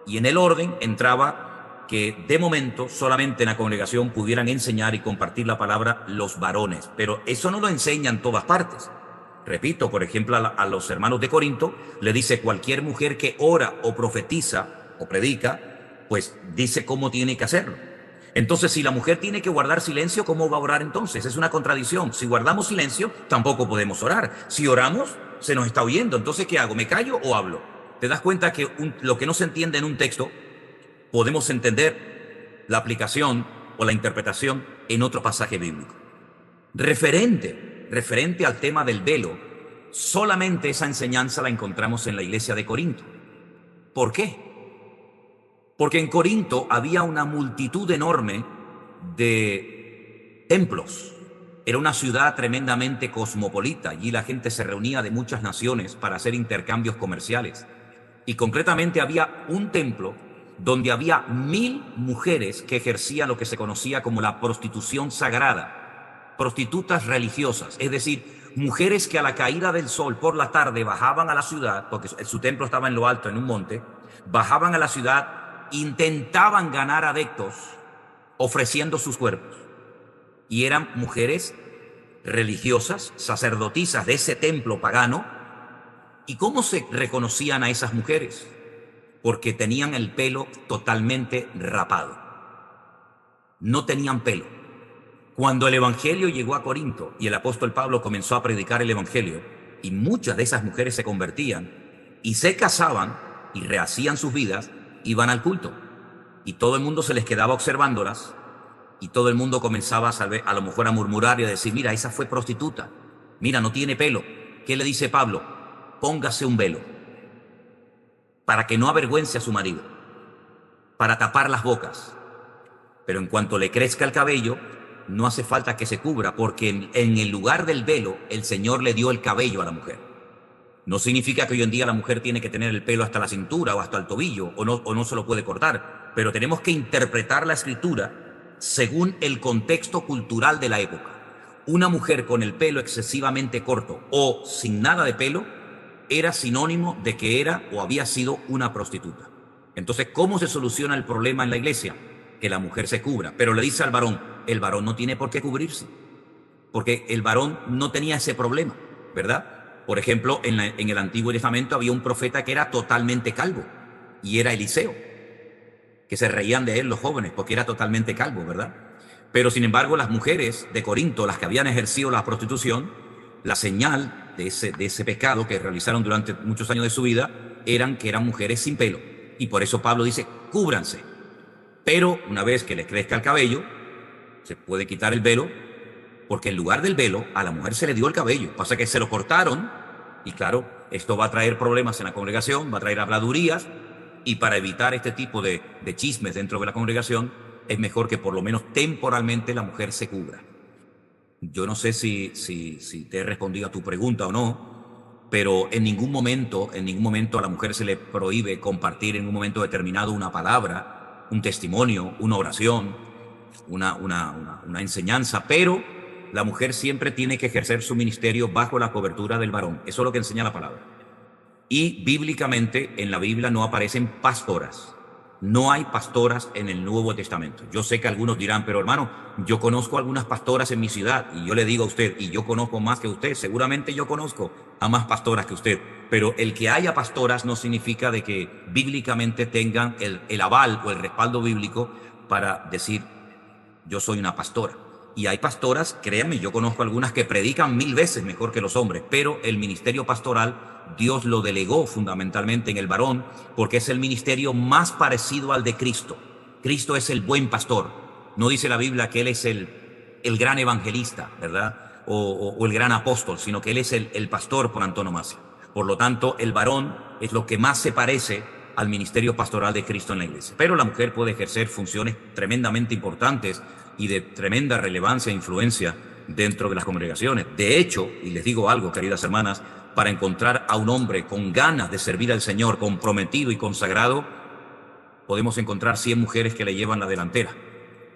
y en el orden entraba que de momento solamente en la congregación pudieran enseñar y compartir la palabra los varones. Pero eso no lo enseña en todas partes. Repito, por ejemplo, a los hermanos de Corinto le dice: cualquier mujer que ora o profetiza o predica, pues dice cómo tiene que hacerlo. Entonces, si la mujer tiene que guardar silencio, ¿cómo va a orar entonces? Es una contradicción. Si guardamos silencio, tampoco podemos orar. Si oramos, se nos está oyendo. Entonces, ¿qué hago? ¿Me callo o hablo? ¿Te das cuenta que lo que no se entiende en un texto, podemos entender la aplicación o la interpretación en otro pasaje bíblico? Referente al tema del velo, solamente esa enseñanza la encontramos en la iglesia de Corinto. ¿Por qué? Porque en Corinto había una multitud enorme de templos. Era una ciudad tremendamente cosmopolita. Allí la gente se reunía de muchas naciones para hacer intercambios comerciales. Y concretamente había un templo donde había 1000 mujeres que ejercían lo que se conocía como la prostitución sagrada, prostitutas religiosas, es decir, mujeres que a la caída del sol por la tarde bajaban a la ciudad, porque su templo estaba en lo alto, en un monte, bajaban a la ciudad, intentaban ganar adeptos ofreciendo sus cuerpos, y eran mujeres religiosas, sacerdotisas de ese templo pagano. ¿Y cómo se reconocían a esas mujeres? Porque tenían el pelo totalmente rapado. No tenían pelo. Cuando el evangelio llegó a Corinto y el apóstol Pablo comenzó a predicar el evangelio, y muchas de esas mujeres se convertían y se casaban y rehacían sus vidas, iban al culto. Y todo el mundo se les quedaba observándolas, y todo el mundo comenzaba a lo mejor a murmurar y a decir: mira, esa fue prostituta, mira, no tiene pelo. ¿Qué le dice Pablo? Póngase un velo, para que no avergüence a su marido, para tapar las bocas. Pero en cuanto le crezca el cabello, no hace falta que se cubra, porque en el lugar del velo, el Señor le dio el cabello a la mujer. No significa que hoy en día la mujer tiene que tener el pelo hasta la cintura o hasta el tobillo, o no se lo puede cortar, pero tenemos que interpretar la Escritura según el contexto cultural de la época. Una mujer con el pelo excesivamente corto o sin nada de pelo era sinónimo de que era o había sido una prostituta. Entonces, ¿cómo se soluciona el problema en la iglesia? Que la mujer se cubra. Pero le dice al varón, el varón no tiene por qué cubrirse, porque el varón no tenía ese problema, ¿verdad? Por ejemplo, en el Antiguo Testamento había un profeta que era totalmente calvo, y era Eliseo, que se reían de él los jóvenes, porque era totalmente calvo, ¿verdad? Pero sin embargo, las mujeres de Corinto, las que habían ejercido la prostitución, la señal de ese pecado que realizaron durante muchos años de su vida, eran que eran mujeres sin pelo. Y por eso Pablo dice, cúbranse. Pero una vez que les crezca el cabello, se puede quitar el velo, porque en lugar del velo, a la mujer se le dio el cabello. Pasa que se lo cortaron, y claro, esto va a traer problemas en la congregación, va a traer habladurías, y para evitar este tipo de chismes dentro de la congregación, es mejor que por lo menos temporalmente la mujer se cubra. Yo no sé si te he respondido a tu pregunta o no, pero en ningún momento a la mujer se le prohíbe compartir en un momento determinado una palabra, un testimonio, una oración, una enseñanza, pero la mujer siempre tiene que ejercer su ministerio bajo la cobertura del varón. Eso es lo que enseña la palabra. Y bíblicamente en la Biblia no aparecen pastoras. No hay pastoras en el Nuevo Testamento. Yo sé que algunos dirán, pero hermano, yo conozco algunas pastoras en mi ciudad, y yo le digo a usted, y yo conozco más que usted, seguramente yo conozco a más pastoras que usted, pero el que haya pastoras no significa de que bíblicamente tengan el aval o el respaldo bíblico para decir, yo soy una pastora. Y hay pastoras, créanme, yo conozco algunas que predican 1000 veces mejor que los hombres, pero el ministerio pastoral Dios lo delegó fundamentalmente en el varón, porque es el ministerio más parecido al de Cristo. Cristo es el buen pastor. No dice la Biblia que Él es el gran evangelista, ¿verdad? O el gran apóstol, sino que Él es el pastor por antonomasia. Por lo tanto, el varón es lo que más se parece al ministerio pastoral de Cristo en la iglesia. Pero la mujer puede ejercer funciones tremendamente importantes y de tremenda relevancia e influencia dentro de las congregaciones. De hecho, y les digo algo, queridas hermanas, para encontrar a un hombre con ganas de servir al Señor, comprometido y consagrado, podemos encontrar 100 mujeres que le llevan la delantera,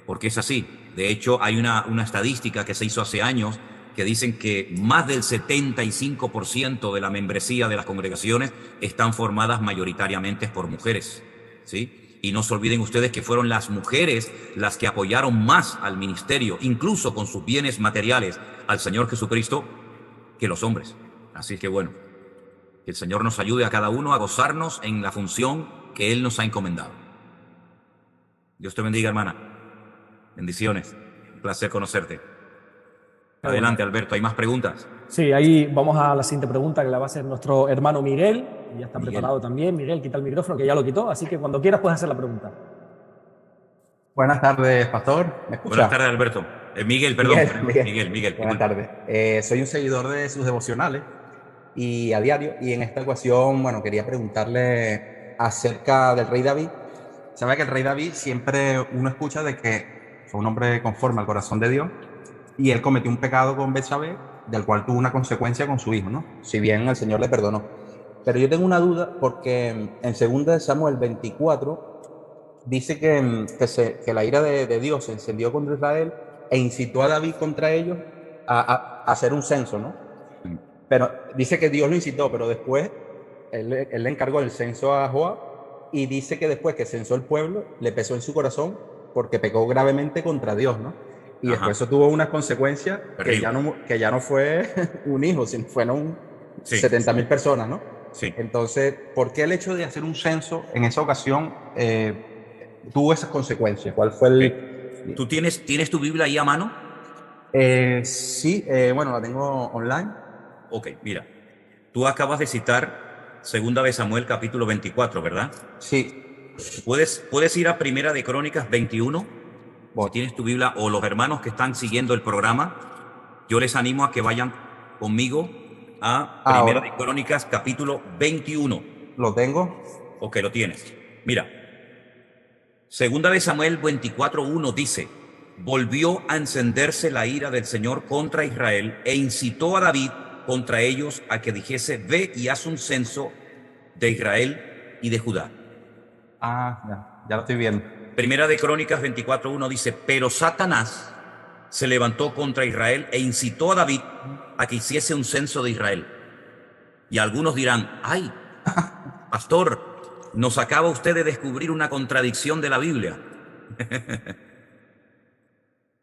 porque es así. De hecho, hay una estadística que se hizo hace años que dicen que más del 75% de la membresía de las congregaciones están formadas mayoritariamente por mujeres, ¿sí? Y no se olviden ustedes que fueron las mujeres las que apoyaron más al ministerio, incluso con sus bienes materiales, al Señor Jesucristo, que los hombres. Así que bueno, que el Señor nos ayude a cada uno a gozarnos en la función que Él nos ha encomendado. Dios te bendiga, hermana. Bendiciones. Un placer conocerte. Adelante, Alberto. ¿Hay más preguntas? Sí, ahí vamos a la siguiente pregunta que la va a hacer nuestro hermano Miguel. Ya está preparado también. Miguel, quita el micrófono que ya lo quitó, así que cuando quieras puedes hacer la pregunta. Buenas tardes, pastor. ¿Me escucha? Buenas tardes, Alberto. Miguel, perdón. Miguel. Buenas tardes. Soy un seguidor de sus devocionales y a diario, y en esta ocasión, bueno, quería preguntarle acerca del rey David. Sabe que el rey David siempre uno escucha de que fue un hombre conforme al corazón de Dios y él cometió un pecado con Betsabé, del cual tuvo una consecuencia con su hijo, ¿no? Si bien el Señor le perdonó. Pero yo tengo una duda porque en 2 Samuel 24 dice que la ira de Dios se encendió contra Israel e incitó a David contra ellos a hacer un censo, ¿no? Pero dice que Dios lo incitó, pero después él le encargó el censo a Joab y dice que después que censó el pueblo le pesó en su corazón porque pecó gravemente contra Dios, ¿no? Y después eso tuvo unas consecuencias que ya no fue un hijo, sino fueron 70,000 personas, ¿no? Sí. Entonces, ¿por qué el hecho de hacer un censo en esa ocasión tuvo esas consecuencias? ¿Cuál fue el...? ¿Tú tienes tu Biblia ahí a mano? Sí, bueno, la tengo online. Ok, mira. Tú acabas de citar 2 Samuel capítulo 24, ¿verdad? Sí. ¿Puedes ir a Primera de Crónicas 21? Si tienes tu Biblia, o los hermanos que están siguiendo el programa, yo les animo a que vayan conmigo a Primera de Crónicas capítulo 21. ¿Lo tengo? Ok, lo tienes. Mira, 2 Samuel 24:1 dice: volvió a encenderse la ira del Señor contra Israel e incitó a David contra ellos a que dijese: ve y haz un censo de Israel y de Judá. Ya lo estoy viendo. Primera de Crónicas 24:1 dice: pero Satanás se levantó contra Israel e incitó a David a que hiciese un censo de Israel. Y algunos dirán, ay, pastor, nos acaba usted de descubrir una contradicción de la Biblia.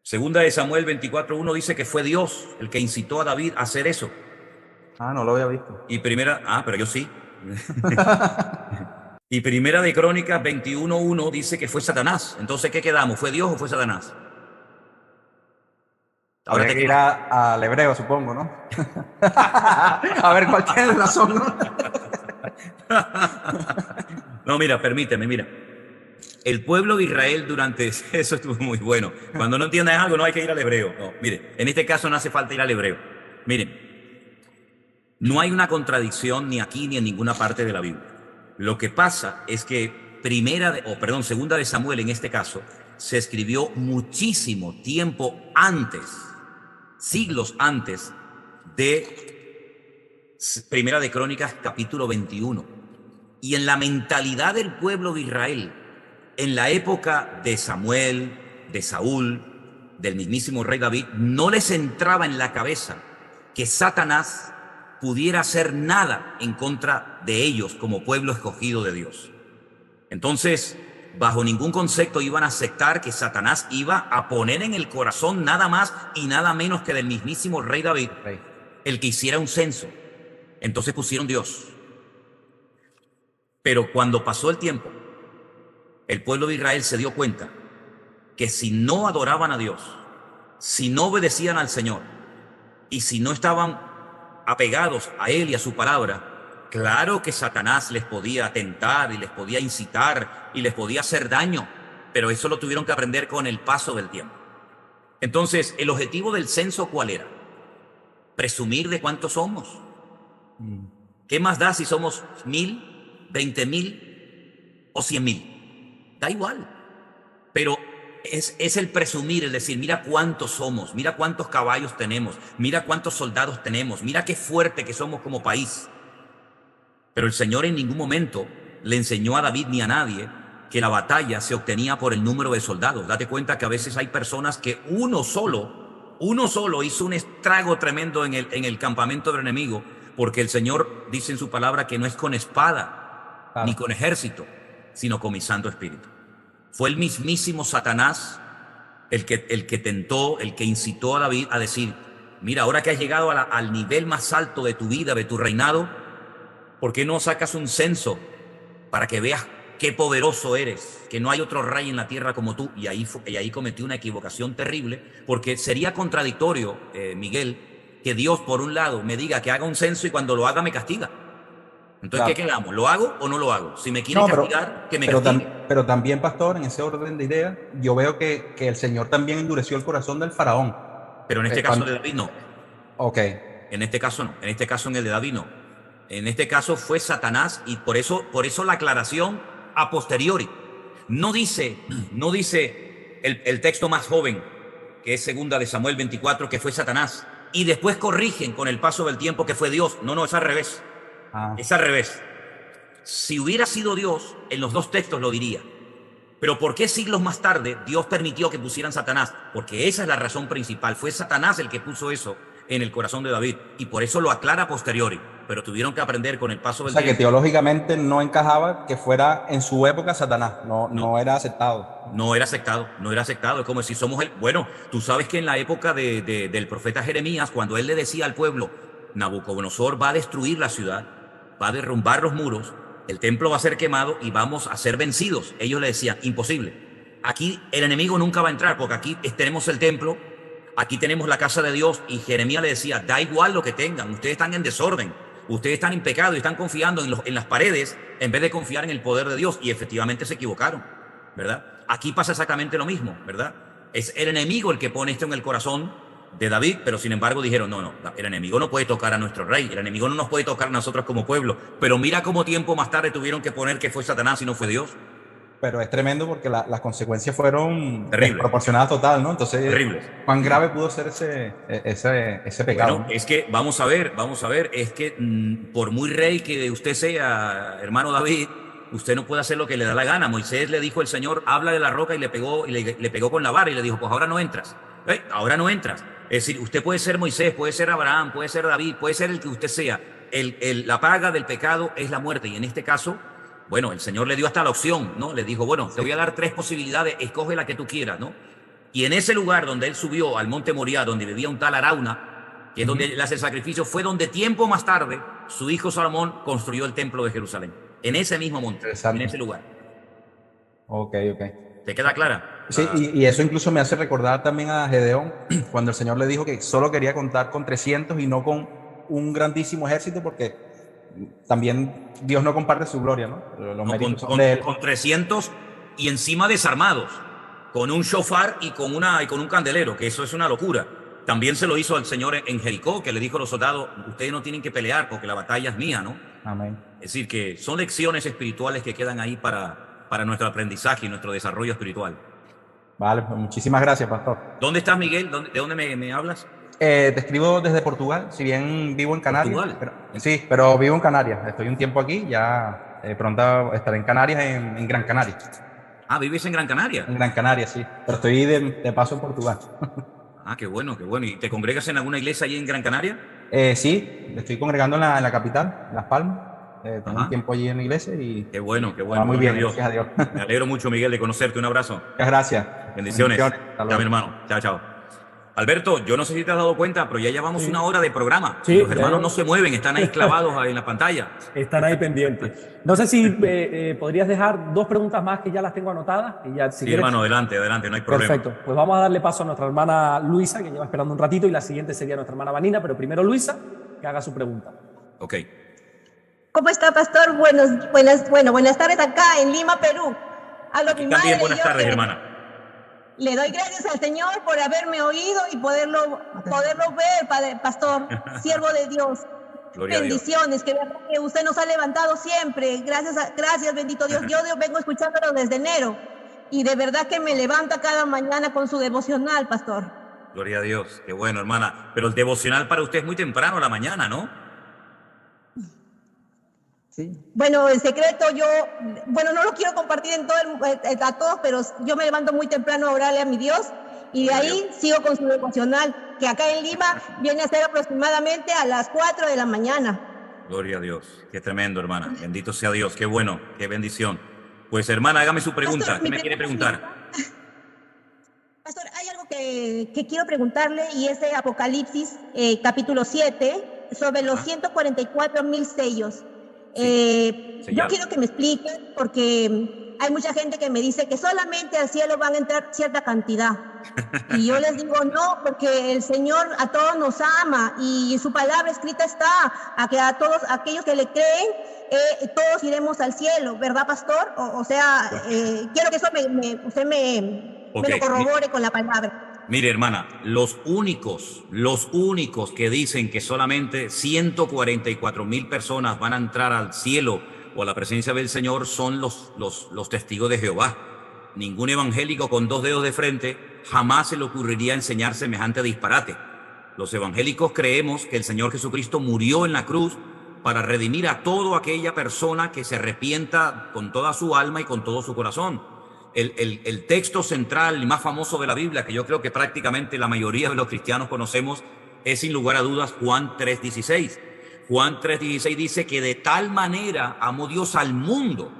Segunda de Samuel 24:1 dice que fue Dios el que incitó a David a hacer eso. No lo había visto. Y pero yo sí. Y primera de Crónicas 21:1 dice que fue Satanás. Entonces, ¿qué quedamos? ¿Fue Dios o fue Satanás? Ahora hay que ir al hebreo, supongo, ¿no? A ver cuál tiene razón, ¿no? No, mira, permíteme, mira. El pueblo de Israel durante... Eso estuvo muy bueno. Cuando no entiendes algo, no hay que ir al hebreo. No, mire, en este caso no hace falta ir al hebreo. Miren, no hay una contradicción ni aquí ni en ninguna parte de la Biblia. Lo que pasa es que segunda de Samuel en este caso, se escribió muchísimo tiempo antes, siglos antes de Primera de Crónicas capítulo 21. Y en la mentalidad del pueblo de Israel, en la época de Samuel, de Saúl, del mismísimo rey David, no les entraba en la cabeza que Satanás pudiera hacer nada en contra de ellos como pueblo escogido de Dios. Entonces, bajo ningún concepto iban a aceptar que Satanás iba a poner en el corazón nada más y nada menos que del mismísimo rey David, el que hiciera un censo. Entonces pusieron Dios. Pero cuando pasó el tiempo, el pueblo de Israel se dio cuenta que si no adoraban a Dios, si no obedecían al Señor y si no estaban apegados a Él y a su palabra, claro que Satanás les podía tentar y les podía incitar y les podía hacer daño, pero eso lo tuvieron que aprender con el paso del tiempo. Entonces, ¿el objetivo del censo cuál era? Presumir de cuántos somos. ¿Qué más da si somos 1,000, 20,000 o 100,000? Da igual. Pero es el presumir, es decir, mira cuántos somos, mira cuántos caballos tenemos, mira cuántos soldados tenemos, mira qué fuerte que somos como país. Pero el Señor en ningún momento le enseñó a David ni a nadie que la batalla se obtenía por el número de soldados. Date cuenta que a veces hay personas que uno solo hizo un estrago tremendo en el campamento del enemigo, porque el Señor dice en su palabra que no es con espada ni con ejército, sino con mi Santo Espíritu. Fue el mismísimo Satanás el que tentó, el que incitó a David a decir, mira, ahora que has llegado al nivel más alto de tu vida, de tu reinado, ¿por qué no sacas un censo para que veas qué poderoso eres, que no hay otro rey en la tierra como tú? Y ahí cometí una equivocación terrible, porque sería contradictorio, Miguel, que Dios por un lado me diga que haga un censo y cuando lo haga me castiga. Entonces, ¿qué quedamos? ¿Lo hago o no lo hago? Si me quiere castigar, que me castigue. Pero también, pastor, en ese orden de ideas, yo veo que el Señor también endureció el corazón del faraón. Pero en este caso de David no. Ok. En este caso no. En este caso en el de David no. En este caso fue Satanás y por eso la aclaración a posteriori. No dice el texto más joven, que es segunda de Samuel 24, que fue Satanás. Y después corrigen con el paso del tiempo que fue Dios. No, es al revés. Es al revés. Si hubiera sido Dios, en los dos textos lo diría. Pero ¿por qué siglos más tarde Dios permitió que pusieran Satanás? Porque esa es la razón principal. Fue Satanás el que puso eso en el corazón de David. Y por eso lo aclara a posteriori. Pero tuvieron que aprender con el paso del tiempo. O sea, que teológicamente no encajaba que fuera en su época Satanás. No era aceptado. No era aceptado. Es como si somos Bueno, tú sabes que en la época del profeta Jeremías, cuando él le decía al pueblo, Nabucodonosor va a destruir la ciudad, va a derrumbar los muros, el templo va a ser quemado y vamos a ser vencidos. Ellos le decían, imposible. Aquí el enemigo nunca va a entrar porque aquí tenemos el templo, aquí tenemos la casa de Dios. Y Jeremías le decía, da igual lo que tengan, ustedes están en desorden, ustedes están en pecado y están confiando en las paredes en vez de confiar en el poder de Dios. Y efectivamente se equivocaron, ¿verdad? Aquí pasa exactamente lo mismo, ¿verdad? Es el enemigo el que pone esto en el corazón de David, pero sin embargo dijeron, no, el enemigo no puede tocar a nuestro rey, el enemigo no nos puede tocar a nosotros como pueblo. Pero mira cómo tiempo más tarde tuvieron que poner que fue Satanás y no fue Dios. Pero es tremendo porque las consecuencias fueron desproporcionadas total, ¿no? Entonces, terribles. ¿Cuán grave pudo ser ese pecado? Bueno, es que, vamos a ver, es que por muy rey que usted sea, hermano David, usted no puede hacer lo que le da la gana. Moisés le dijo el Señor, habla de la roca, y le pegó con la vara y le dijo, pues ahora no entras. Ahora no entras. Es decir, usted puede ser Moisés, puede ser Abraham, puede ser David, puede ser el que usted sea, la paga del pecado es la muerte. Y en este caso, bueno, el Señor le dio hasta la opción, ¿no? Le dijo, bueno, te voy a dar 3 posibilidades, escoge la que tú quieras, ¿no? Y en ese lugar donde él subió al monte Moriah, donde vivía un tal Arauna, que es donde él hace el sacrificio, fue donde tiempo más tarde su hijo Salomón construyó el templo de Jerusalén. En ese mismo monte, en ese lugar. Ok. ¿Te queda clara? Sí, y eso incluso me hace recordar también a Gedeón, cuando el Señor le dijo que solo quería contar con 300 y no con un grandísimo ejército, porque también Dios no comparte su gloria, ¿no? Los méritos son de él. Con 300 y encima desarmados, con un shofar y con un candelero, que eso es una locura. También se lo hizo al Señor en Jericó, que le dijo a los soldados, ustedes no tienen que pelear porque la batalla es mía, ¿no? Amén. Es decir, que son lecciones espirituales que quedan ahí para nuestro aprendizaje y nuestro desarrollo espiritual. Vale, pues muchísimas gracias, pastor. ¿Dónde estás, Miguel? ¿De dónde me hablas? Te escribo desde Portugal, si bien vivo en Canarias. Pero vivo en Canarias. Estoy un tiempo aquí, ya pronto estaré en Canarias, en Gran Canaria. Ah, ¿vives en Gran Canaria? En Gran Canaria, sí. Pero estoy de paso en Portugal. Ah, qué bueno, qué bueno. ¿Y te congregas en alguna iglesia allí en Gran Canaria? Sí, me estoy congregando en la capital, en Las Palmas. Tengo un tiempo allí en la iglesia y... Qué bueno, qué bueno. Va muy bien, Dios. gracias a Dios. Me alegro mucho, Miguel, de conocerte. Un abrazo. Muchas gracias. Bendiciones. Ya, mi hermano. Chao, chao. Alberto, yo no sé si te has dado cuenta, pero ya llevamos una hora de programa. Sí, los hermanos no se mueven, están ahí clavados en la pantalla. Están ahí pendientes. No sé si podrías dejar 2 preguntas más que ya las tengo anotadas. Y ya, si sí, quieres... hermano, adelante, no hay problema. Perfecto. Pues vamos a darle paso a nuestra hermana Luisa, que lleva esperando un ratito, y la siguiente sería nuestra hermana Vanina, pero primero Luisa, que haga su pregunta. Ok. ¿Cómo está, pastor? Buenas tardes acá en Lima, Perú. Aquí también buenas tardes, hermana. Le doy gracias al Señor por haberme oído y poderlo ver, Padre, pastor, siervo de Dios. Gloria bendiciones, que usted nos ha levantado siempre. Gracias, bendito Dios. Yo vengo escuchándolo desde enero y de verdad que me levanta cada mañana con su devocional, pastor. Gloria a Dios, qué bueno, hermana. Pero el devocional para usted es muy temprano a la mañana, ¿no? Sí. Bueno, el secreto no lo quiero compartir a todos, pero yo me levanto muy temprano a orarle a mi Dios y de ahí sigo con su devocional, que acá en Lima viene a ser aproximadamente a las 4 de la mañana. Gloria a Dios, qué tremendo, hermana. Bendito sea Dios, qué bueno, qué bendición. Pues, hermana, hágame su pregunta. Pastor, ¿Qué me quiere preguntar? Pastor, hay algo que quiero preguntarle y es de Apocalipsis, capítulo 7, sobre los 144,000 sellos. Yo quiero que me expliquen porque hay mucha gente que me dice que solamente al cielo van a entrar cierta cantidad y yo les digo no, porque el Señor a todos nos ama y su palabra escrita está a que a todos aquellos que le creen todos iremos al cielo, ¿verdad, pastor? Quiero que eso usted me lo corrobore con la palabra. Mire, hermana, los únicos que dicen que solamente 144,000 personas van a entrar al cielo o a la presencia del Señor son los testigos de Jehová. Ningún evangélico con 2 dedos de frente jamás se le ocurriría enseñar semejante disparate. Los evangélicos creemos que el Señor Jesucristo murió en la cruz para redimir a toda aquella persona que se arrepienta con toda su alma y con todo su corazón. El texto central y más famoso de la Biblia, que yo creo que prácticamente la mayoría de los cristianos conocemos, es sin lugar a dudas Juan 3:16. Juan 3:16 dice que de tal manera amó Dios al mundo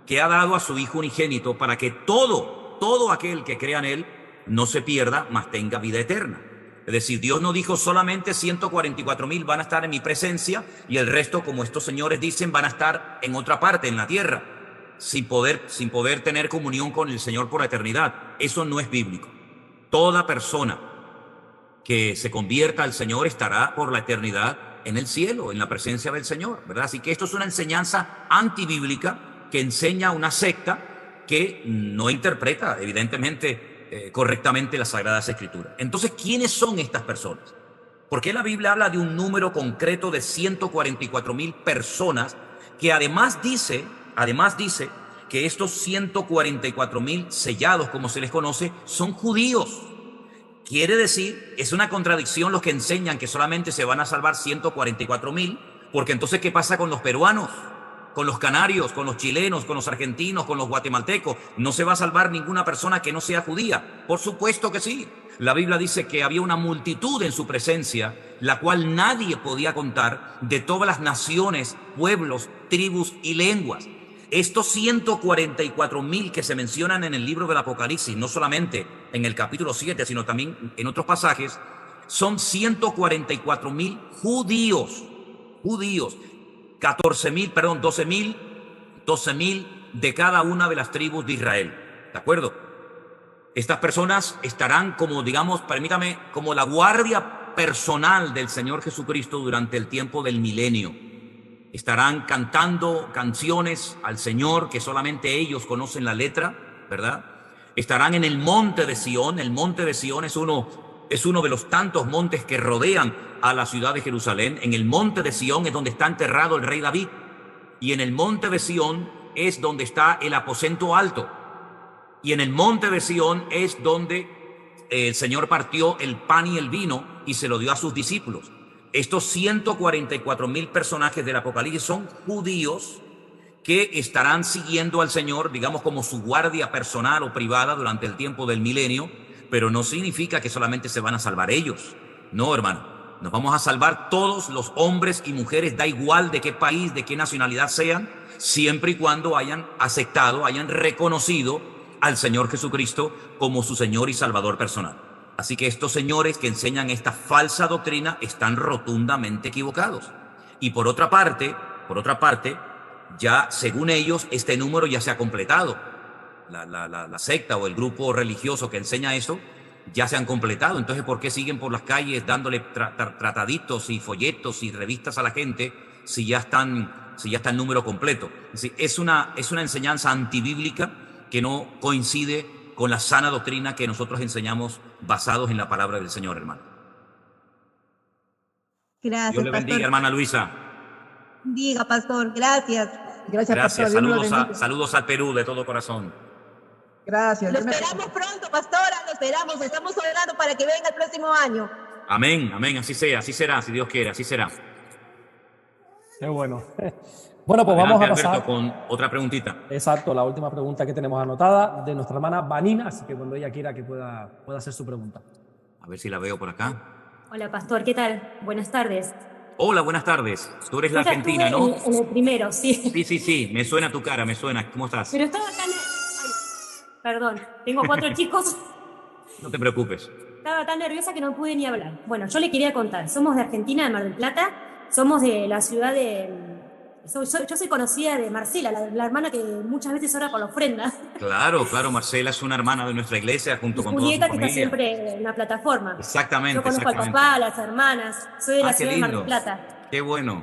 que ha dado a su Hijo unigénito para que todo aquel que crea en Él no se pierda, mas tenga vida eterna. Es decir, Dios no dijo solamente 144,000 van a estar en mi presencia y el resto, como estos señores dicen, van a estar en otra parte, en la tierra. Sin poder tener comunión con el Señor por la eternidad. Eso no es bíblico. Toda persona que se convierta al Señor estará por la eternidad en el cielo, en la presencia del Señor, ¿verdad? Así que esto es una enseñanza antibíblica que enseña una secta que no interpreta, evidentemente, correctamente las Sagradas Escrituras. Entonces, ¿quiénes son estas personas? ¿Por qué la Biblia habla de un número concreto de 144,000 personas que además dice que estos 144,000 sellados, como se les conoce, son judíos? Quiere decir, es una contradicción los que enseñan que solamente se van a salvar 144,000, porque entonces, ¿qué pasa con los peruanos? con los canarios, con los chilenos, con los argentinos, con los guatemaltecos. No se va a salvar ninguna persona que no sea judía. Por supuesto que sí. La Biblia dice que había una multitud en su presencia, la cual nadie podía contar, de todas las naciones, pueblos, tribus y lenguas. Estos 144,000 que se mencionan en el libro del Apocalipsis, no solamente en el capítulo 7, sino también en otros pasajes, son 144,000 judíos. 12,000 de cada una de las tribus de Israel. ¿De acuerdo? Estas personas estarán como, digamos, permítame, como la guardia personal del Señor Jesucristo durante el tiempo del milenio. Estarán cantando canciones al Señor que solamente ellos conocen la letra, ¿verdad? Estarán en el monte de Sión. El monte de Sión es uno de los tantos montes que rodean a la ciudad de Jerusalén. En el monte de Sión es donde está enterrado el rey David. Y en el monte de Sión es donde está el aposento alto. Y en el monte de Sión es donde el Señor partió el pan y el vino y se lo dio a sus discípulos. Estos 144,000 personajes del Apocalipsis son judíos que estarán siguiendo al Señor, digamos, como su guardia personal o privada durante el tiempo del milenio, pero no significa que solamente se van a salvar ellos. No, hermano. Nos vamos a salvar todos los hombres y mujeres, da igual de qué país, de qué nacionalidad sean, siempre y cuando hayan aceptado, hayan reconocido al Señor Jesucristo como su Señor y Salvador personal. Así que estos señores que enseñan esta falsa doctrina están rotundamente equivocados. Y por otra parte, ya según ellos, este número ya se ha completado. La secta o el grupo religioso que enseña eso ya se han completado. Entonces, ¿por qué siguen por las calles dándole trataditos y folletos y revistas a la gente si ya está el número completo? Es una enseñanza antibíblica que no coincide con la sana doctrina que nosotros enseñamos basados en la palabra del Señor, hermano. Gracias, Dios le bendiga, pastor. hermana Luisa. Diga, pastor, gracias. Gracias, pastor. Saludos al Perú de todo corazón. Gracias. Lo esperamos pronto, pastora, lo esperamos. Estamos orando para que venga el próximo año. Amén, amén, así sea, así será, si Dios quiere, así será. Qué bueno. Bueno, pues vamos a pasar con otra preguntita. Exacto, la última pregunta que tenemos anotada de nuestra hermana Vanina, así que cuando ella quiera que pueda hacer su pregunta. A ver si la veo por acá. Hola, pastor, ¿qué tal? Buenas tardes. Hola, buenas tardes. Tú eres la argentina, ¿no? En el primero, sí. Sí, me suena tu cara, me suena. ¿Cómo estás? Pero estaba tan... Perdón, tengo 4 chicos. No te preocupes. Estaba tan nerviosa que no pude ni hablar. Bueno, yo le quería contar. Somos de Argentina, de Mar del Plata. Somos de la ciudad de... Yo soy conocida de Marcela, la hermana que muchas veces ora por la ofrenda. Claro, Marcela es una hermana de nuestra iglesia junto con toda su Julieta, que familia. está siempre en la plataforma. Exactamente. Yo conozco al papá, a las hermanas. Soy de la ciudad de Mar del Plata. Qué bueno.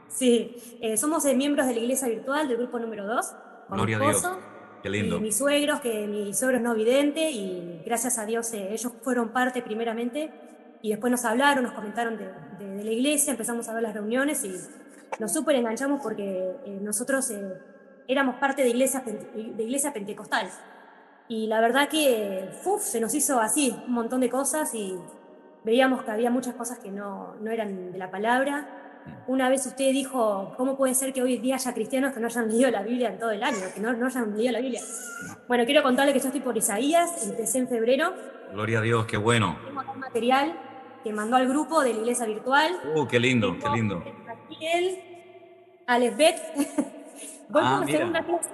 Sí, somos miembros de la iglesia virtual del grupo número 2. Gloria a Dios. Qué lindo. Y mis suegros, que mi suegro es no vidente, y gracias a Dios ellos fueron parte primeramente, y después nos hablaron, nos comentaron de la iglesia, empezamos a ver las reuniones y nos súper enganchamos porque nosotros éramos parte de iglesia pentecostal. Y la verdad que se nos hizo así un montón de cosas y veíamos que había muchas cosas que no eran de la palabra. Una vez usted dijo, ¿cómo puede ser que hoy día haya cristianos que no hayan leído la Biblia en todo el año? Que no hayan leído la Biblia. Bueno, quiero contarle que yo estoy por Isaías, empecé en febrero. Gloria a Dios, qué bueno. Tengo todo material que mandó al grupo de la iglesia virtual. Qué lindo, qué lindo. Raquel, Alesbet. Voy por la segunda clase.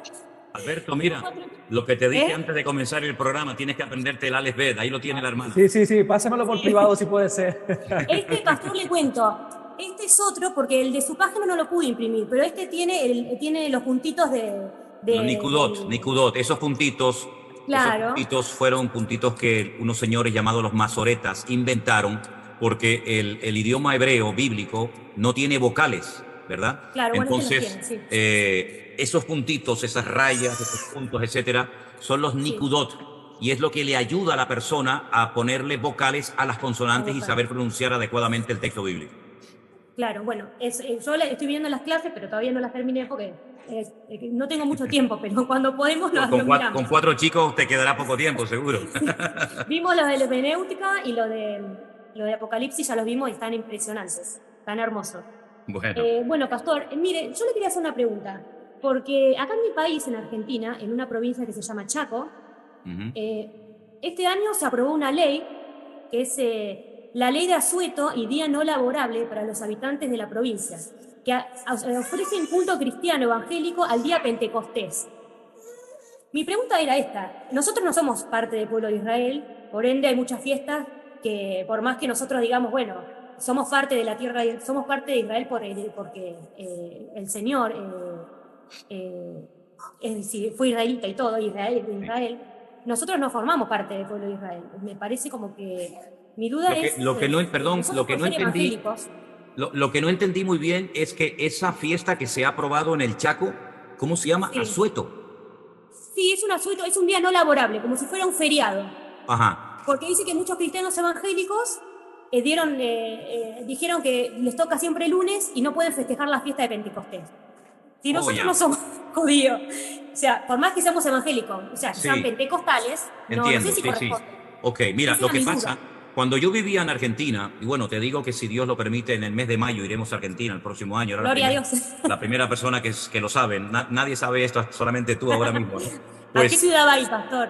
Alberto, mira, lo que te dije antes de comenzar el programa, tienes que aprenderte el Alesbet, ahí lo tiene la hermana. Sí, pásemelo por privado si puede ser. Este pastor le cuento. Este es otro, porque el de su página no lo pude imprimir, pero este tiene los puntitos de Nicudot. Esos puntitos, fueron puntitos que unos señores llamados los masoretas inventaron, porque el idioma hebreo bíblico no tiene vocales, ¿verdad? Claro, entonces, bueno, sí. esos puntitos, esas rayas, esos puntos, etcétera, son los Nicudot. Y es lo que le ayuda a la persona a ponerle vocales a las consonantes y saber pronunciar adecuadamente el texto bíblico. Claro, bueno, yo estoy viendo las clases, pero todavía no las terminé porque no tengo mucho tiempo, pero cuando podemos lo miramos. Con 4 chicos te quedará poco tiempo, seguro. Vimos los de la hermenéutica y lo de Apocalipsis, ya los vimos y están impresionantes, están hermosos. Bueno. Bueno, pastor, mire, yo le quería hacer una pregunta, porque acá en mi país, en Argentina, en una provincia que se llama Chaco, este año se aprobó una ley, que es la ley de asueto y día no laborable para los habitantes de la provincia, que ofrece un culto cristiano evangélico al día Pentecostés. Mi pregunta era esta: nosotros no somos parte del pueblo de Israel, por ende hay muchas fiestas que, por más que nosotros digamos, bueno, somos parte de la tierra, somos parte de Israel porque el Señor es decir, fue israelita y todo, Israel, nosotros no formamos parte del pueblo de Israel. Me parece como que mi duda es... Lo que no entendí muy bien es que esa fiesta que se ha aprobado en el Chaco, ¿cómo se llama? Asueto. Sí, es un asueto, es un día no laborable, como si fuera un feriado. Ajá. Porque dice que muchos cristianos evangélicos dijeron que les toca siempre el lunes y no pueden festejar la fiesta de Pentecostés. Si nosotros no somos judíos, o sea, por más que seamos evangélicos, o sea, que sean pentecostales, entiendo, no sé si corresponde. Sí. Ok, mira, lo que pasa, cuando yo vivía en Argentina, y bueno, te digo que si Dios lo permite, en el mes de mayo iremos a Argentina el próximo año. Gloria a Dios. La primera persona que lo sabe, nadie sabe esto, solamente tú ahora mismo, ¿no? Pues, ¿a qué ciudad va a ir, pastor?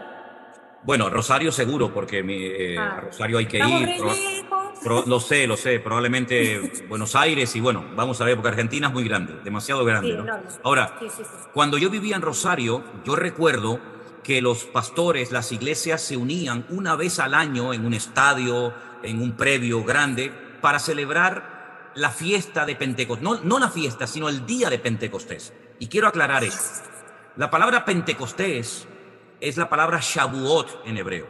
Bueno, Rosario seguro, porque a Rosario hay que ir. Lo sé, probablemente Buenos Aires y bueno, vamos a ver, porque Argentina es muy grande, demasiado grande, sí, ¿no? Enorme. Ahora, cuando yo vivía en Rosario, yo recuerdo que los pastores, las iglesias se unían una vez al año en un estadio, en un previo grande, para celebrar la fiesta de Pentecostés. No la fiesta, sino el día de Pentecostés. Y quiero aclarar esto. La palabra Pentecostés es la palabra Shavuot en hebreo.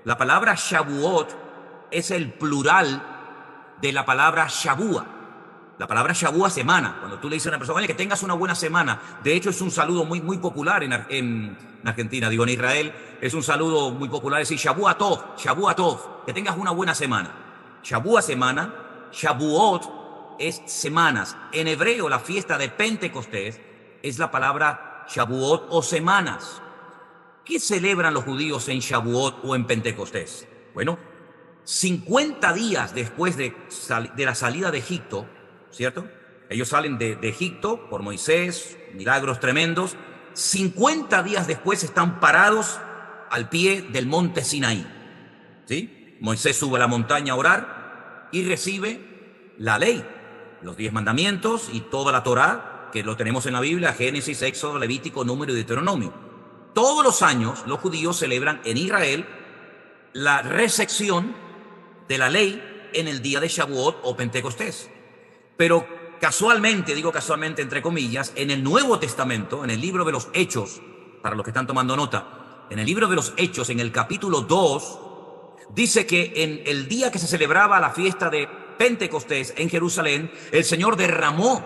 La palabra Shavuot es el plural de la palabra Shavua. La palabra Shavua, semana. Cuando tú le dices a una persona, oye, que tengas una buena semana. De hecho, es un saludo muy, muy popular en Argentina, digo, en Israel. Es un saludo muy popular decir Shavua Tov, que tengas una buena semana. Shavua, semana. Shavuot es semanas. En hebreo, la fiesta de Pentecostés es la palabra Shavuot o semanas. ¿Qué celebran los judíos en Shavuot o en Pentecostés? Bueno, 50 días después de la salida de Egipto, ¿cierto? Ellos salen de Egipto por Moisés, milagros tremendos. 50 días después están parados al pie del monte Sinaí, ¿sí? Moisés sube a la montaña a orar y recibe la ley, los 10 mandamientos y toda la Torá, que lo tenemos en la Biblia, Génesis, Éxodo, Levítico, Número y Deuteronomio. Todos los años los judíos celebran en Israel la recepción de la ley en el día de Shavuot o Pentecostés. Pero casualmente, digo casualmente entre comillas, en el Nuevo Testamento, en el libro de los Hechos, para los que están tomando nota, en el libro de los Hechos, en el capítulo 2, dice que en el día que se celebraba la fiesta de Pentecostés en Jerusalén, el Señor derramó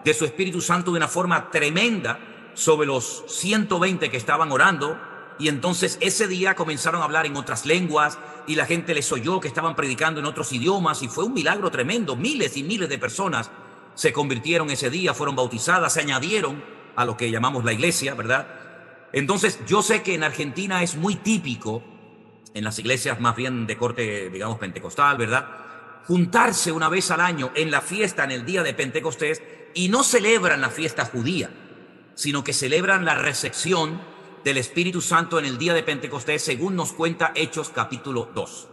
de su Espíritu Santo de una forma tremenda sobre los 120 que estaban orando. Y entonces ese día comenzaron a hablar en otras lenguas y la gente les oyó que estaban predicando en otros idiomas y fue un milagro tremendo. Miles y miles de personas se convirtieron ese día, fueron bautizadas, se añadieron a lo que llamamos la iglesia, ¿verdad? Entonces yo sé que en Argentina es muy típico, en las iglesias más bien de corte, digamos, pentecostal, ¿verdad?, juntarse una vez al año en la fiesta, en el día de Pentecostés, y no celebran la fiesta judía, sino que celebran la recepción del Espíritu Santo en el día de Pentecostés, según nos cuenta Hechos capítulo 2.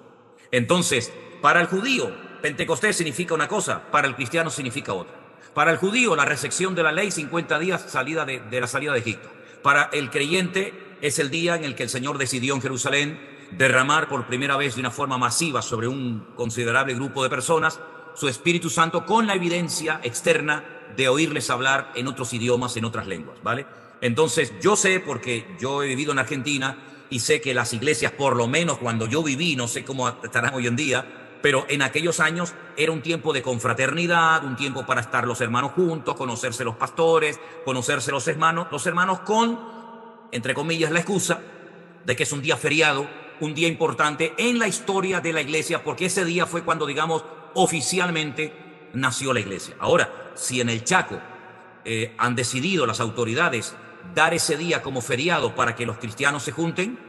Entonces, para el judío, Pentecostés significa una cosa, para el cristiano significa otra. Para el judío, la recepción de la ley, 50 días de la salida de Egipto. Para el creyente, es el día en el que el Señor decidió en Jerusalén derramar por primera vez de una forma masiva sobre un considerable grupo de personas su Espíritu Santo, con la evidencia externa de oírles hablar en otros idiomas, en otras lenguas, ¿vale? Entonces yo sé, porque yo he vivido en Argentina y sé que las iglesias, por lo menos cuando yo viví, no sé cómo estarán hoy en día, pero en aquellos años era un tiempo de confraternidad, un tiempo para estar los hermanos juntos, conocerse los pastores, conocerse los hermanos con, entre comillas, la excusa de que es un día feriado, un día importante en la historia de la iglesia, porque ese día fue cuando, digamos, oficialmente nació la iglesia. Ahora, si en el Chaco han decidido las autoridades dar ese día como feriado para que los cristianos se junten,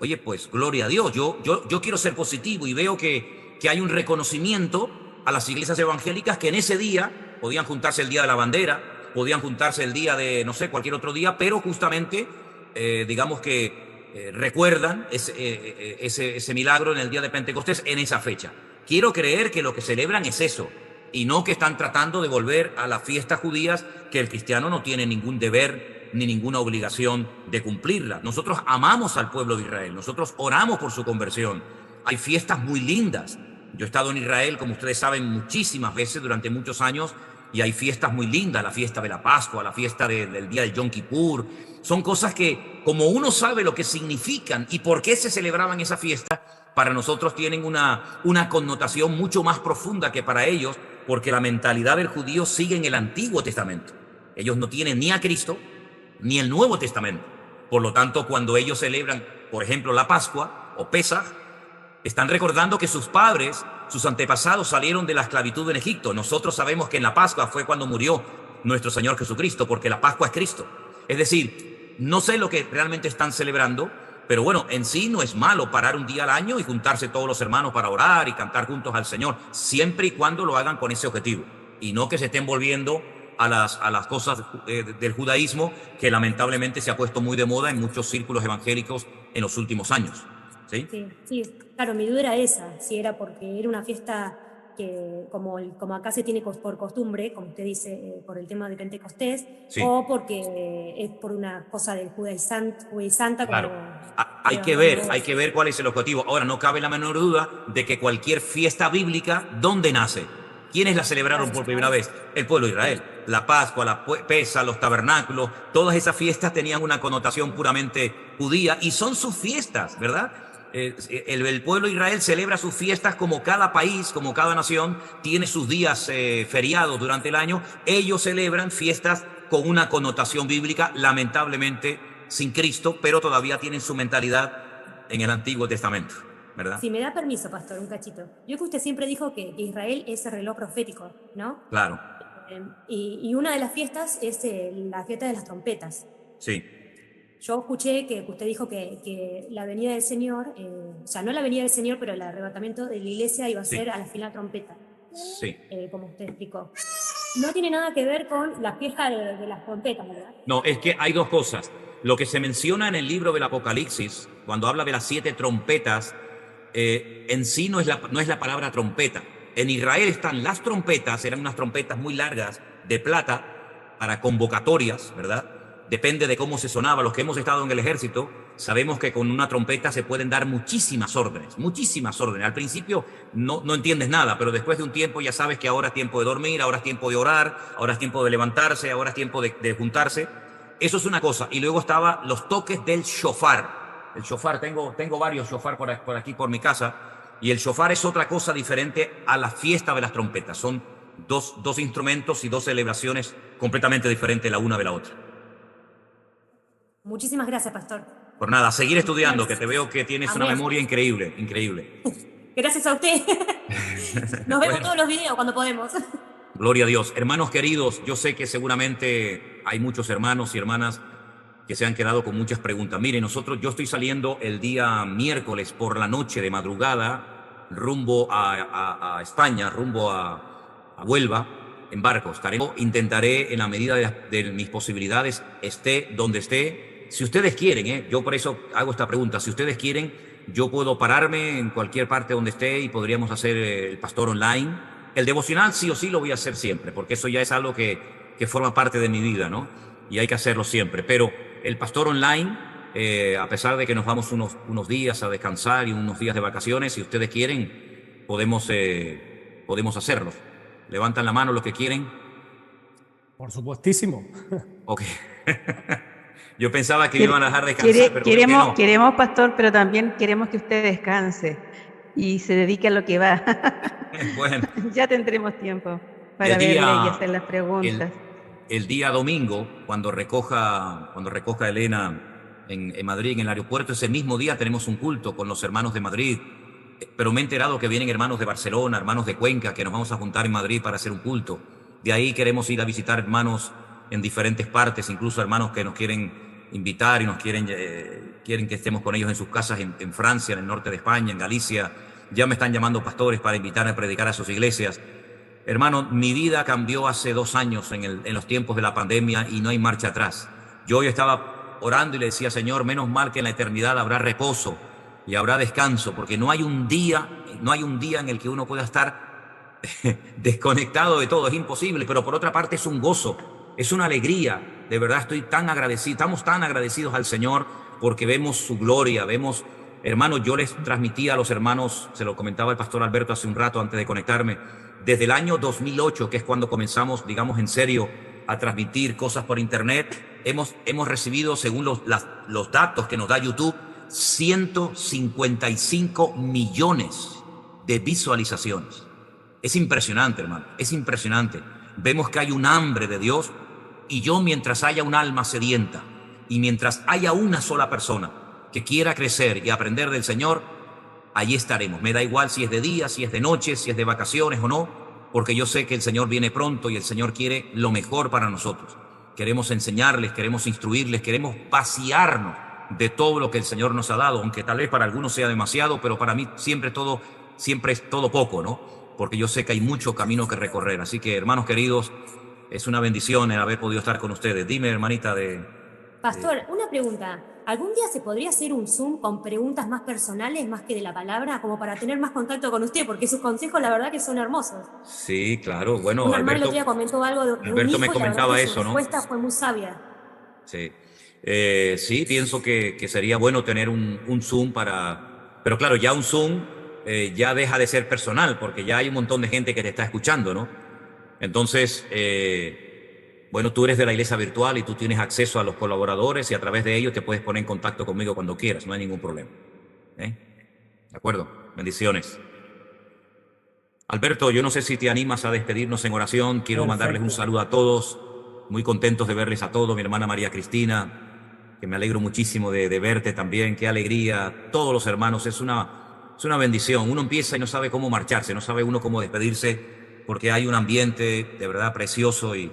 oye, pues gloria a Dios. Yo quiero ser positivo y veo que hay un reconocimiento a las iglesias evangélicas que en ese día podían juntarse el día de la bandera, podían juntarse el día de, no sé, cualquier otro día, pero justamente, digamos que recuerdan ese milagro en el día de Pentecostés, en esa fecha. Quiero creer que lo que celebran es eso, y no que están tratando de volver a las fiestas judías, que el cristiano no tiene ningún deber ni ninguna obligación de cumplirla. Nosotros amamos al pueblo de Israel, nosotros oramos por su conversión. Hay fiestas muy lindas. Yo he estado en Israel, como ustedes saben, muchísimas veces durante muchos años, y hay fiestas muy lindas, la fiesta de la Pascua, la fiesta del día de Yom Kippur. Son cosas que, como uno sabe lo que significan y por qué se celebraban esas fiestas, para nosotros tienen una connotación mucho más profunda que para ellos, porque la mentalidad del judío sigue en el Antiguo Testamento. Ellos no tienen ni a Cristo ni el Nuevo Testamento. Por lo tanto, cuando ellos celebran, por ejemplo, la Pascua o Pesaj, están recordando que sus padres, sus antepasados salieron de la esclavitud en Egipto. Nosotros sabemos que en la Pascua fue cuando murió nuestro Señor Jesucristo, porque la Pascua es Cristo. Es decir, no sé lo que realmente están celebrando, pero bueno, en sí no es malo parar un día al año y juntarse todos los hermanos para orar y cantar juntos al Señor, siempre y cuando lo hagan con ese objetivo, y no que se estén volviendo a las cosas del judaísmo, que lamentablemente se ha puesto muy de moda en muchos círculos evangélicos en los últimos años. ¿Sí? Sí, claro, mi duda era esa, si era porque era una fiesta que como acá se tiene por costumbre, como usted dice, por el tema de Pentecostés, sí, o porque es por una cosa del judaizanta. Claro, hay que ver cuál es el objetivo. Ahora, no cabe la menor duda de que cualquier fiesta bíblica, ¿dónde nace? ¿Quiénes la celebraron por primera vez? El pueblo de Israel. La Pascua, la Pesaj, los tabernáculos, todas esas fiestas tenían una connotación puramente judía y son sus fiestas, ¿verdad? El pueblo de Israel celebra sus fiestas como cada país, como cada nación, tiene sus días feriados durante el año. Ellos celebran fiestas con una connotación bíblica, lamentablemente sin Cristo, pero todavía tienen su mentalidad en el Antiguo Testamento, ¿verdad? Si me da permiso, pastor, un cachito. Yo que usted siempre dijo que Israel es el reloj profético, ¿no? Claro. Y una de las fiestas es la fiesta de las trompetas. Sí. Yo escuché que usted dijo que la venida del Señor, o sea, no la venida del Señor, pero el arrebatamiento de la iglesia iba a ser a la final trompeta. Sí. Como usted explicó. No tiene nada que ver con la fiesta de las trompetas, ¿verdad? No, es que hay dos cosas. Lo que se menciona en el libro del Apocalipsis, cuando habla de las 7 trompetas, en sí no es la palabra trompeta. En Israel están las trompetas, eran unas trompetas muy largas de plata para convocatorias, ¿verdad? Depende de cómo se sonaba. Los que hemos estado en el ejército sabemos que con una trompeta se pueden dar muchísimas órdenes, muchísimas órdenes. Al principio no entiendes nada, pero después de un tiempo ya sabes que ahora es tiempo de dormir, ahora es tiempo de orar, ahora es tiempo de levantarse, ahora es tiempo de juntarse. Eso es una cosa. Y luego estaba los toques del shofar. El shofar, tengo varios shofar por aquí por mi casa, y el shofar es otra cosa diferente a la fiesta de las trompetas. Son dos instrumentos y dos celebraciones completamente diferentes la una de la otra. Muchísimas gracias, pastor. Por nada, seguir estudiando, que te veo que tienes una memoria increíble, increíble. Gracias a usted. Nos vemos todos los videos cuando podemos. Gloria a Dios. Hermanos queridos, yo sé que seguramente hay muchos hermanos y hermanas que se han quedado con muchas preguntas. Miren, yo estoy saliendo el día miércoles por la noche de madrugada rumbo a España, rumbo a Huelva, en barco. Intentaré, en la medida de mis posibilidades, esté donde esté. Si ustedes quieren, yo por eso hago esta pregunta, si ustedes quieren, yo puedo pararme en cualquier parte donde esté y podríamos hacer el pastor online. El devocional sí o sí lo voy a hacer siempre, porque eso ya es algo que forma parte de mi vida, ¿no? Y hay que hacerlo siempre. Pero el pastor online, a pesar de que nos vamos unos días a descansar y unos días de vacaciones, si ustedes quieren, podemos hacerlo. Levantan la mano los que quieren. Por supuestísimo. Ok. Yo pensaba que iban a dejar descansar, pero queremos, pastor, pero también queremos que usted descanse y se dedique a lo que va. Bueno. Ya tendremos tiempo para verle y hacer las preguntas. El día domingo, cuando recoja Elena en Madrid, en el aeropuerto, ese mismo día tenemos un culto con los hermanos de Madrid. Pero me he enterado que vienen hermanos de Barcelona, hermanos de Cuenca, que nos vamos a juntar en Madrid para hacer un culto. De ahí queremos ir a visitar hermanos en diferentes partes, incluso hermanos que nos quieren invitar y nos quieren que estemos con ellos en sus casas en Francia, en el norte de España, en Galicia. Ya me están llamando pastores para invitarme a predicar a sus iglesias. hermano, mi vida cambió hace 2 años en los tiempos de la pandemia y no hay marcha atrás. Yo hoy estaba orando y le decía, Señor, menos mal que en la eternidad habrá reposo y habrá descanso, porque no hay un día en el que uno pueda estar desconectado de todo, es imposible, pero por otra parte es un gozo, es una alegría, de verdad estoy tan agradecido, estamos tan agradecidos al Señor porque vemos su gloria, vemos, hermanos, yo les transmití a los hermanos, se lo comentaba el pastor Alberto hace un rato antes de conectarme, desde el año 2008, que es cuando comenzamos, digamos en serio, a transmitir cosas por internet, hemos recibido, según los datos que nos da YouTube, 155 millones de visualizaciones. Es impresionante, hermano, es impresionante. Vemos que hay un hambre de Dios y yo, mientras haya un alma sedienta y mientras haya una sola persona que quiera crecer y aprender del Señor, allí estaremos. Me da igual si es de día, si es de noche, si es de vacaciones o no, porque yo sé que el Señor viene pronto y el Señor quiere lo mejor para nosotros. Queremos enseñarles, queremos instruirles, queremos vaciarnos de todo lo que el Señor nos ha dado, aunque tal vez para algunos sea demasiado, pero para mí siempre es todo poco, ¿no? Porque yo sé que hay mucho camino que recorrer. Así que, hermanos queridos, es una bendición el haber podido estar con ustedes. Dime, hermanita Pastor, una pregunta. ¿Algún día se podría hacer un Zoom con preguntas más personales, más que de la palabra, como para tener más contacto con usted? Porque sus consejos, la verdad, que son hermosos. Sí, claro. Bueno, Un hermano el otro día comentó algo de Alberto un hijo, me comentaba eso, ¿no? Su respuesta fue muy sabia. Sí. Sí, pienso que sería bueno tener un Zoom para... Pero claro, ya un Zoom ya deja de ser personal, porque ya hay un montón de gente que te está escuchando, ¿no? Entonces, bueno, tú eres de la iglesia virtual y tú tienes acceso a los colaboradores y a través de ellos te puedes poner en contacto conmigo cuando quieras, no hay ningún problema. ¿De acuerdo? Bendiciones. Alberto, yo no sé si te animas a despedirnos en oración. Quiero mandarles un saludo a todos. Muy contentos de verles a todos. Mi hermana María Cristina, que me alegro muchísimo de verte también. Qué alegría. Todos los hermanos, es una bendición. Uno empieza y no sabe cómo marcharse, no sabe uno cómo despedirse, porque hay un ambiente de verdad precioso y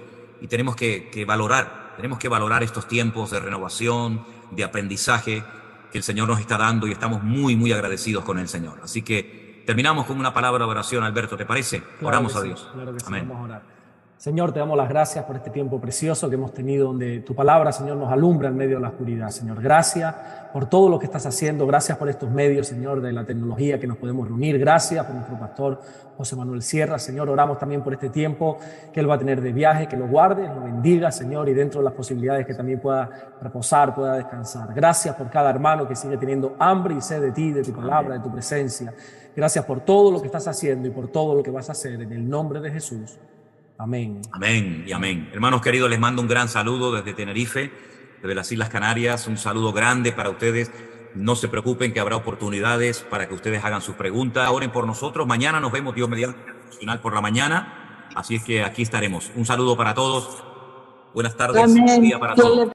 tenemos que valorar estos tiempos de renovación, de aprendizaje que el Señor nos está dando y estamos muy, muy agradecidos con el Señor. Así que terminamos con una palabra de oración, Alberto, ¿te parece? Claro. Oramos a Dios. Claro que sí, amén. Vamos a orar. Señor, te damos las gracias por este tiempo precioso que hemos tenido, donde tu palabra, Señor, nos alumbra en medio de la oscuridad. Señor, gracias por todo lo que estás haciendo. Gracias por estos medios, Señor, de la tecnología que nos podemos reunir. Gracias por nuestro pastor José Manuel Sierra. Señor, oramos también por este tiempo que él va a tener de viaje, que lo guarde, lo bendiga, Señor, y dentro de las posibilidades que también pueda reposar, pueda descansar. Gracias por cada hermano que sigue teniendo hambre y sed de ti, de tu palabra, de tu presencia. Gracias por todo lo que estás haciendo y por todo lo que vas a hacer en el nombre de Jesús. Amén. Amén y amén. Hermanos queridos, les mando un gran saludo desde Tenerife, desde las Islas Canarias. Un saludo grande para ustedes. No se preocupen que habrá oportunidades para que ustedes hagan sus preguntas. Oren por nosotros. Mañana nos vemos, Dios mediante, final por la mañana. Así es que aquí estaremos. Un saludo para todos. Buenas tardes. Buen día para todos.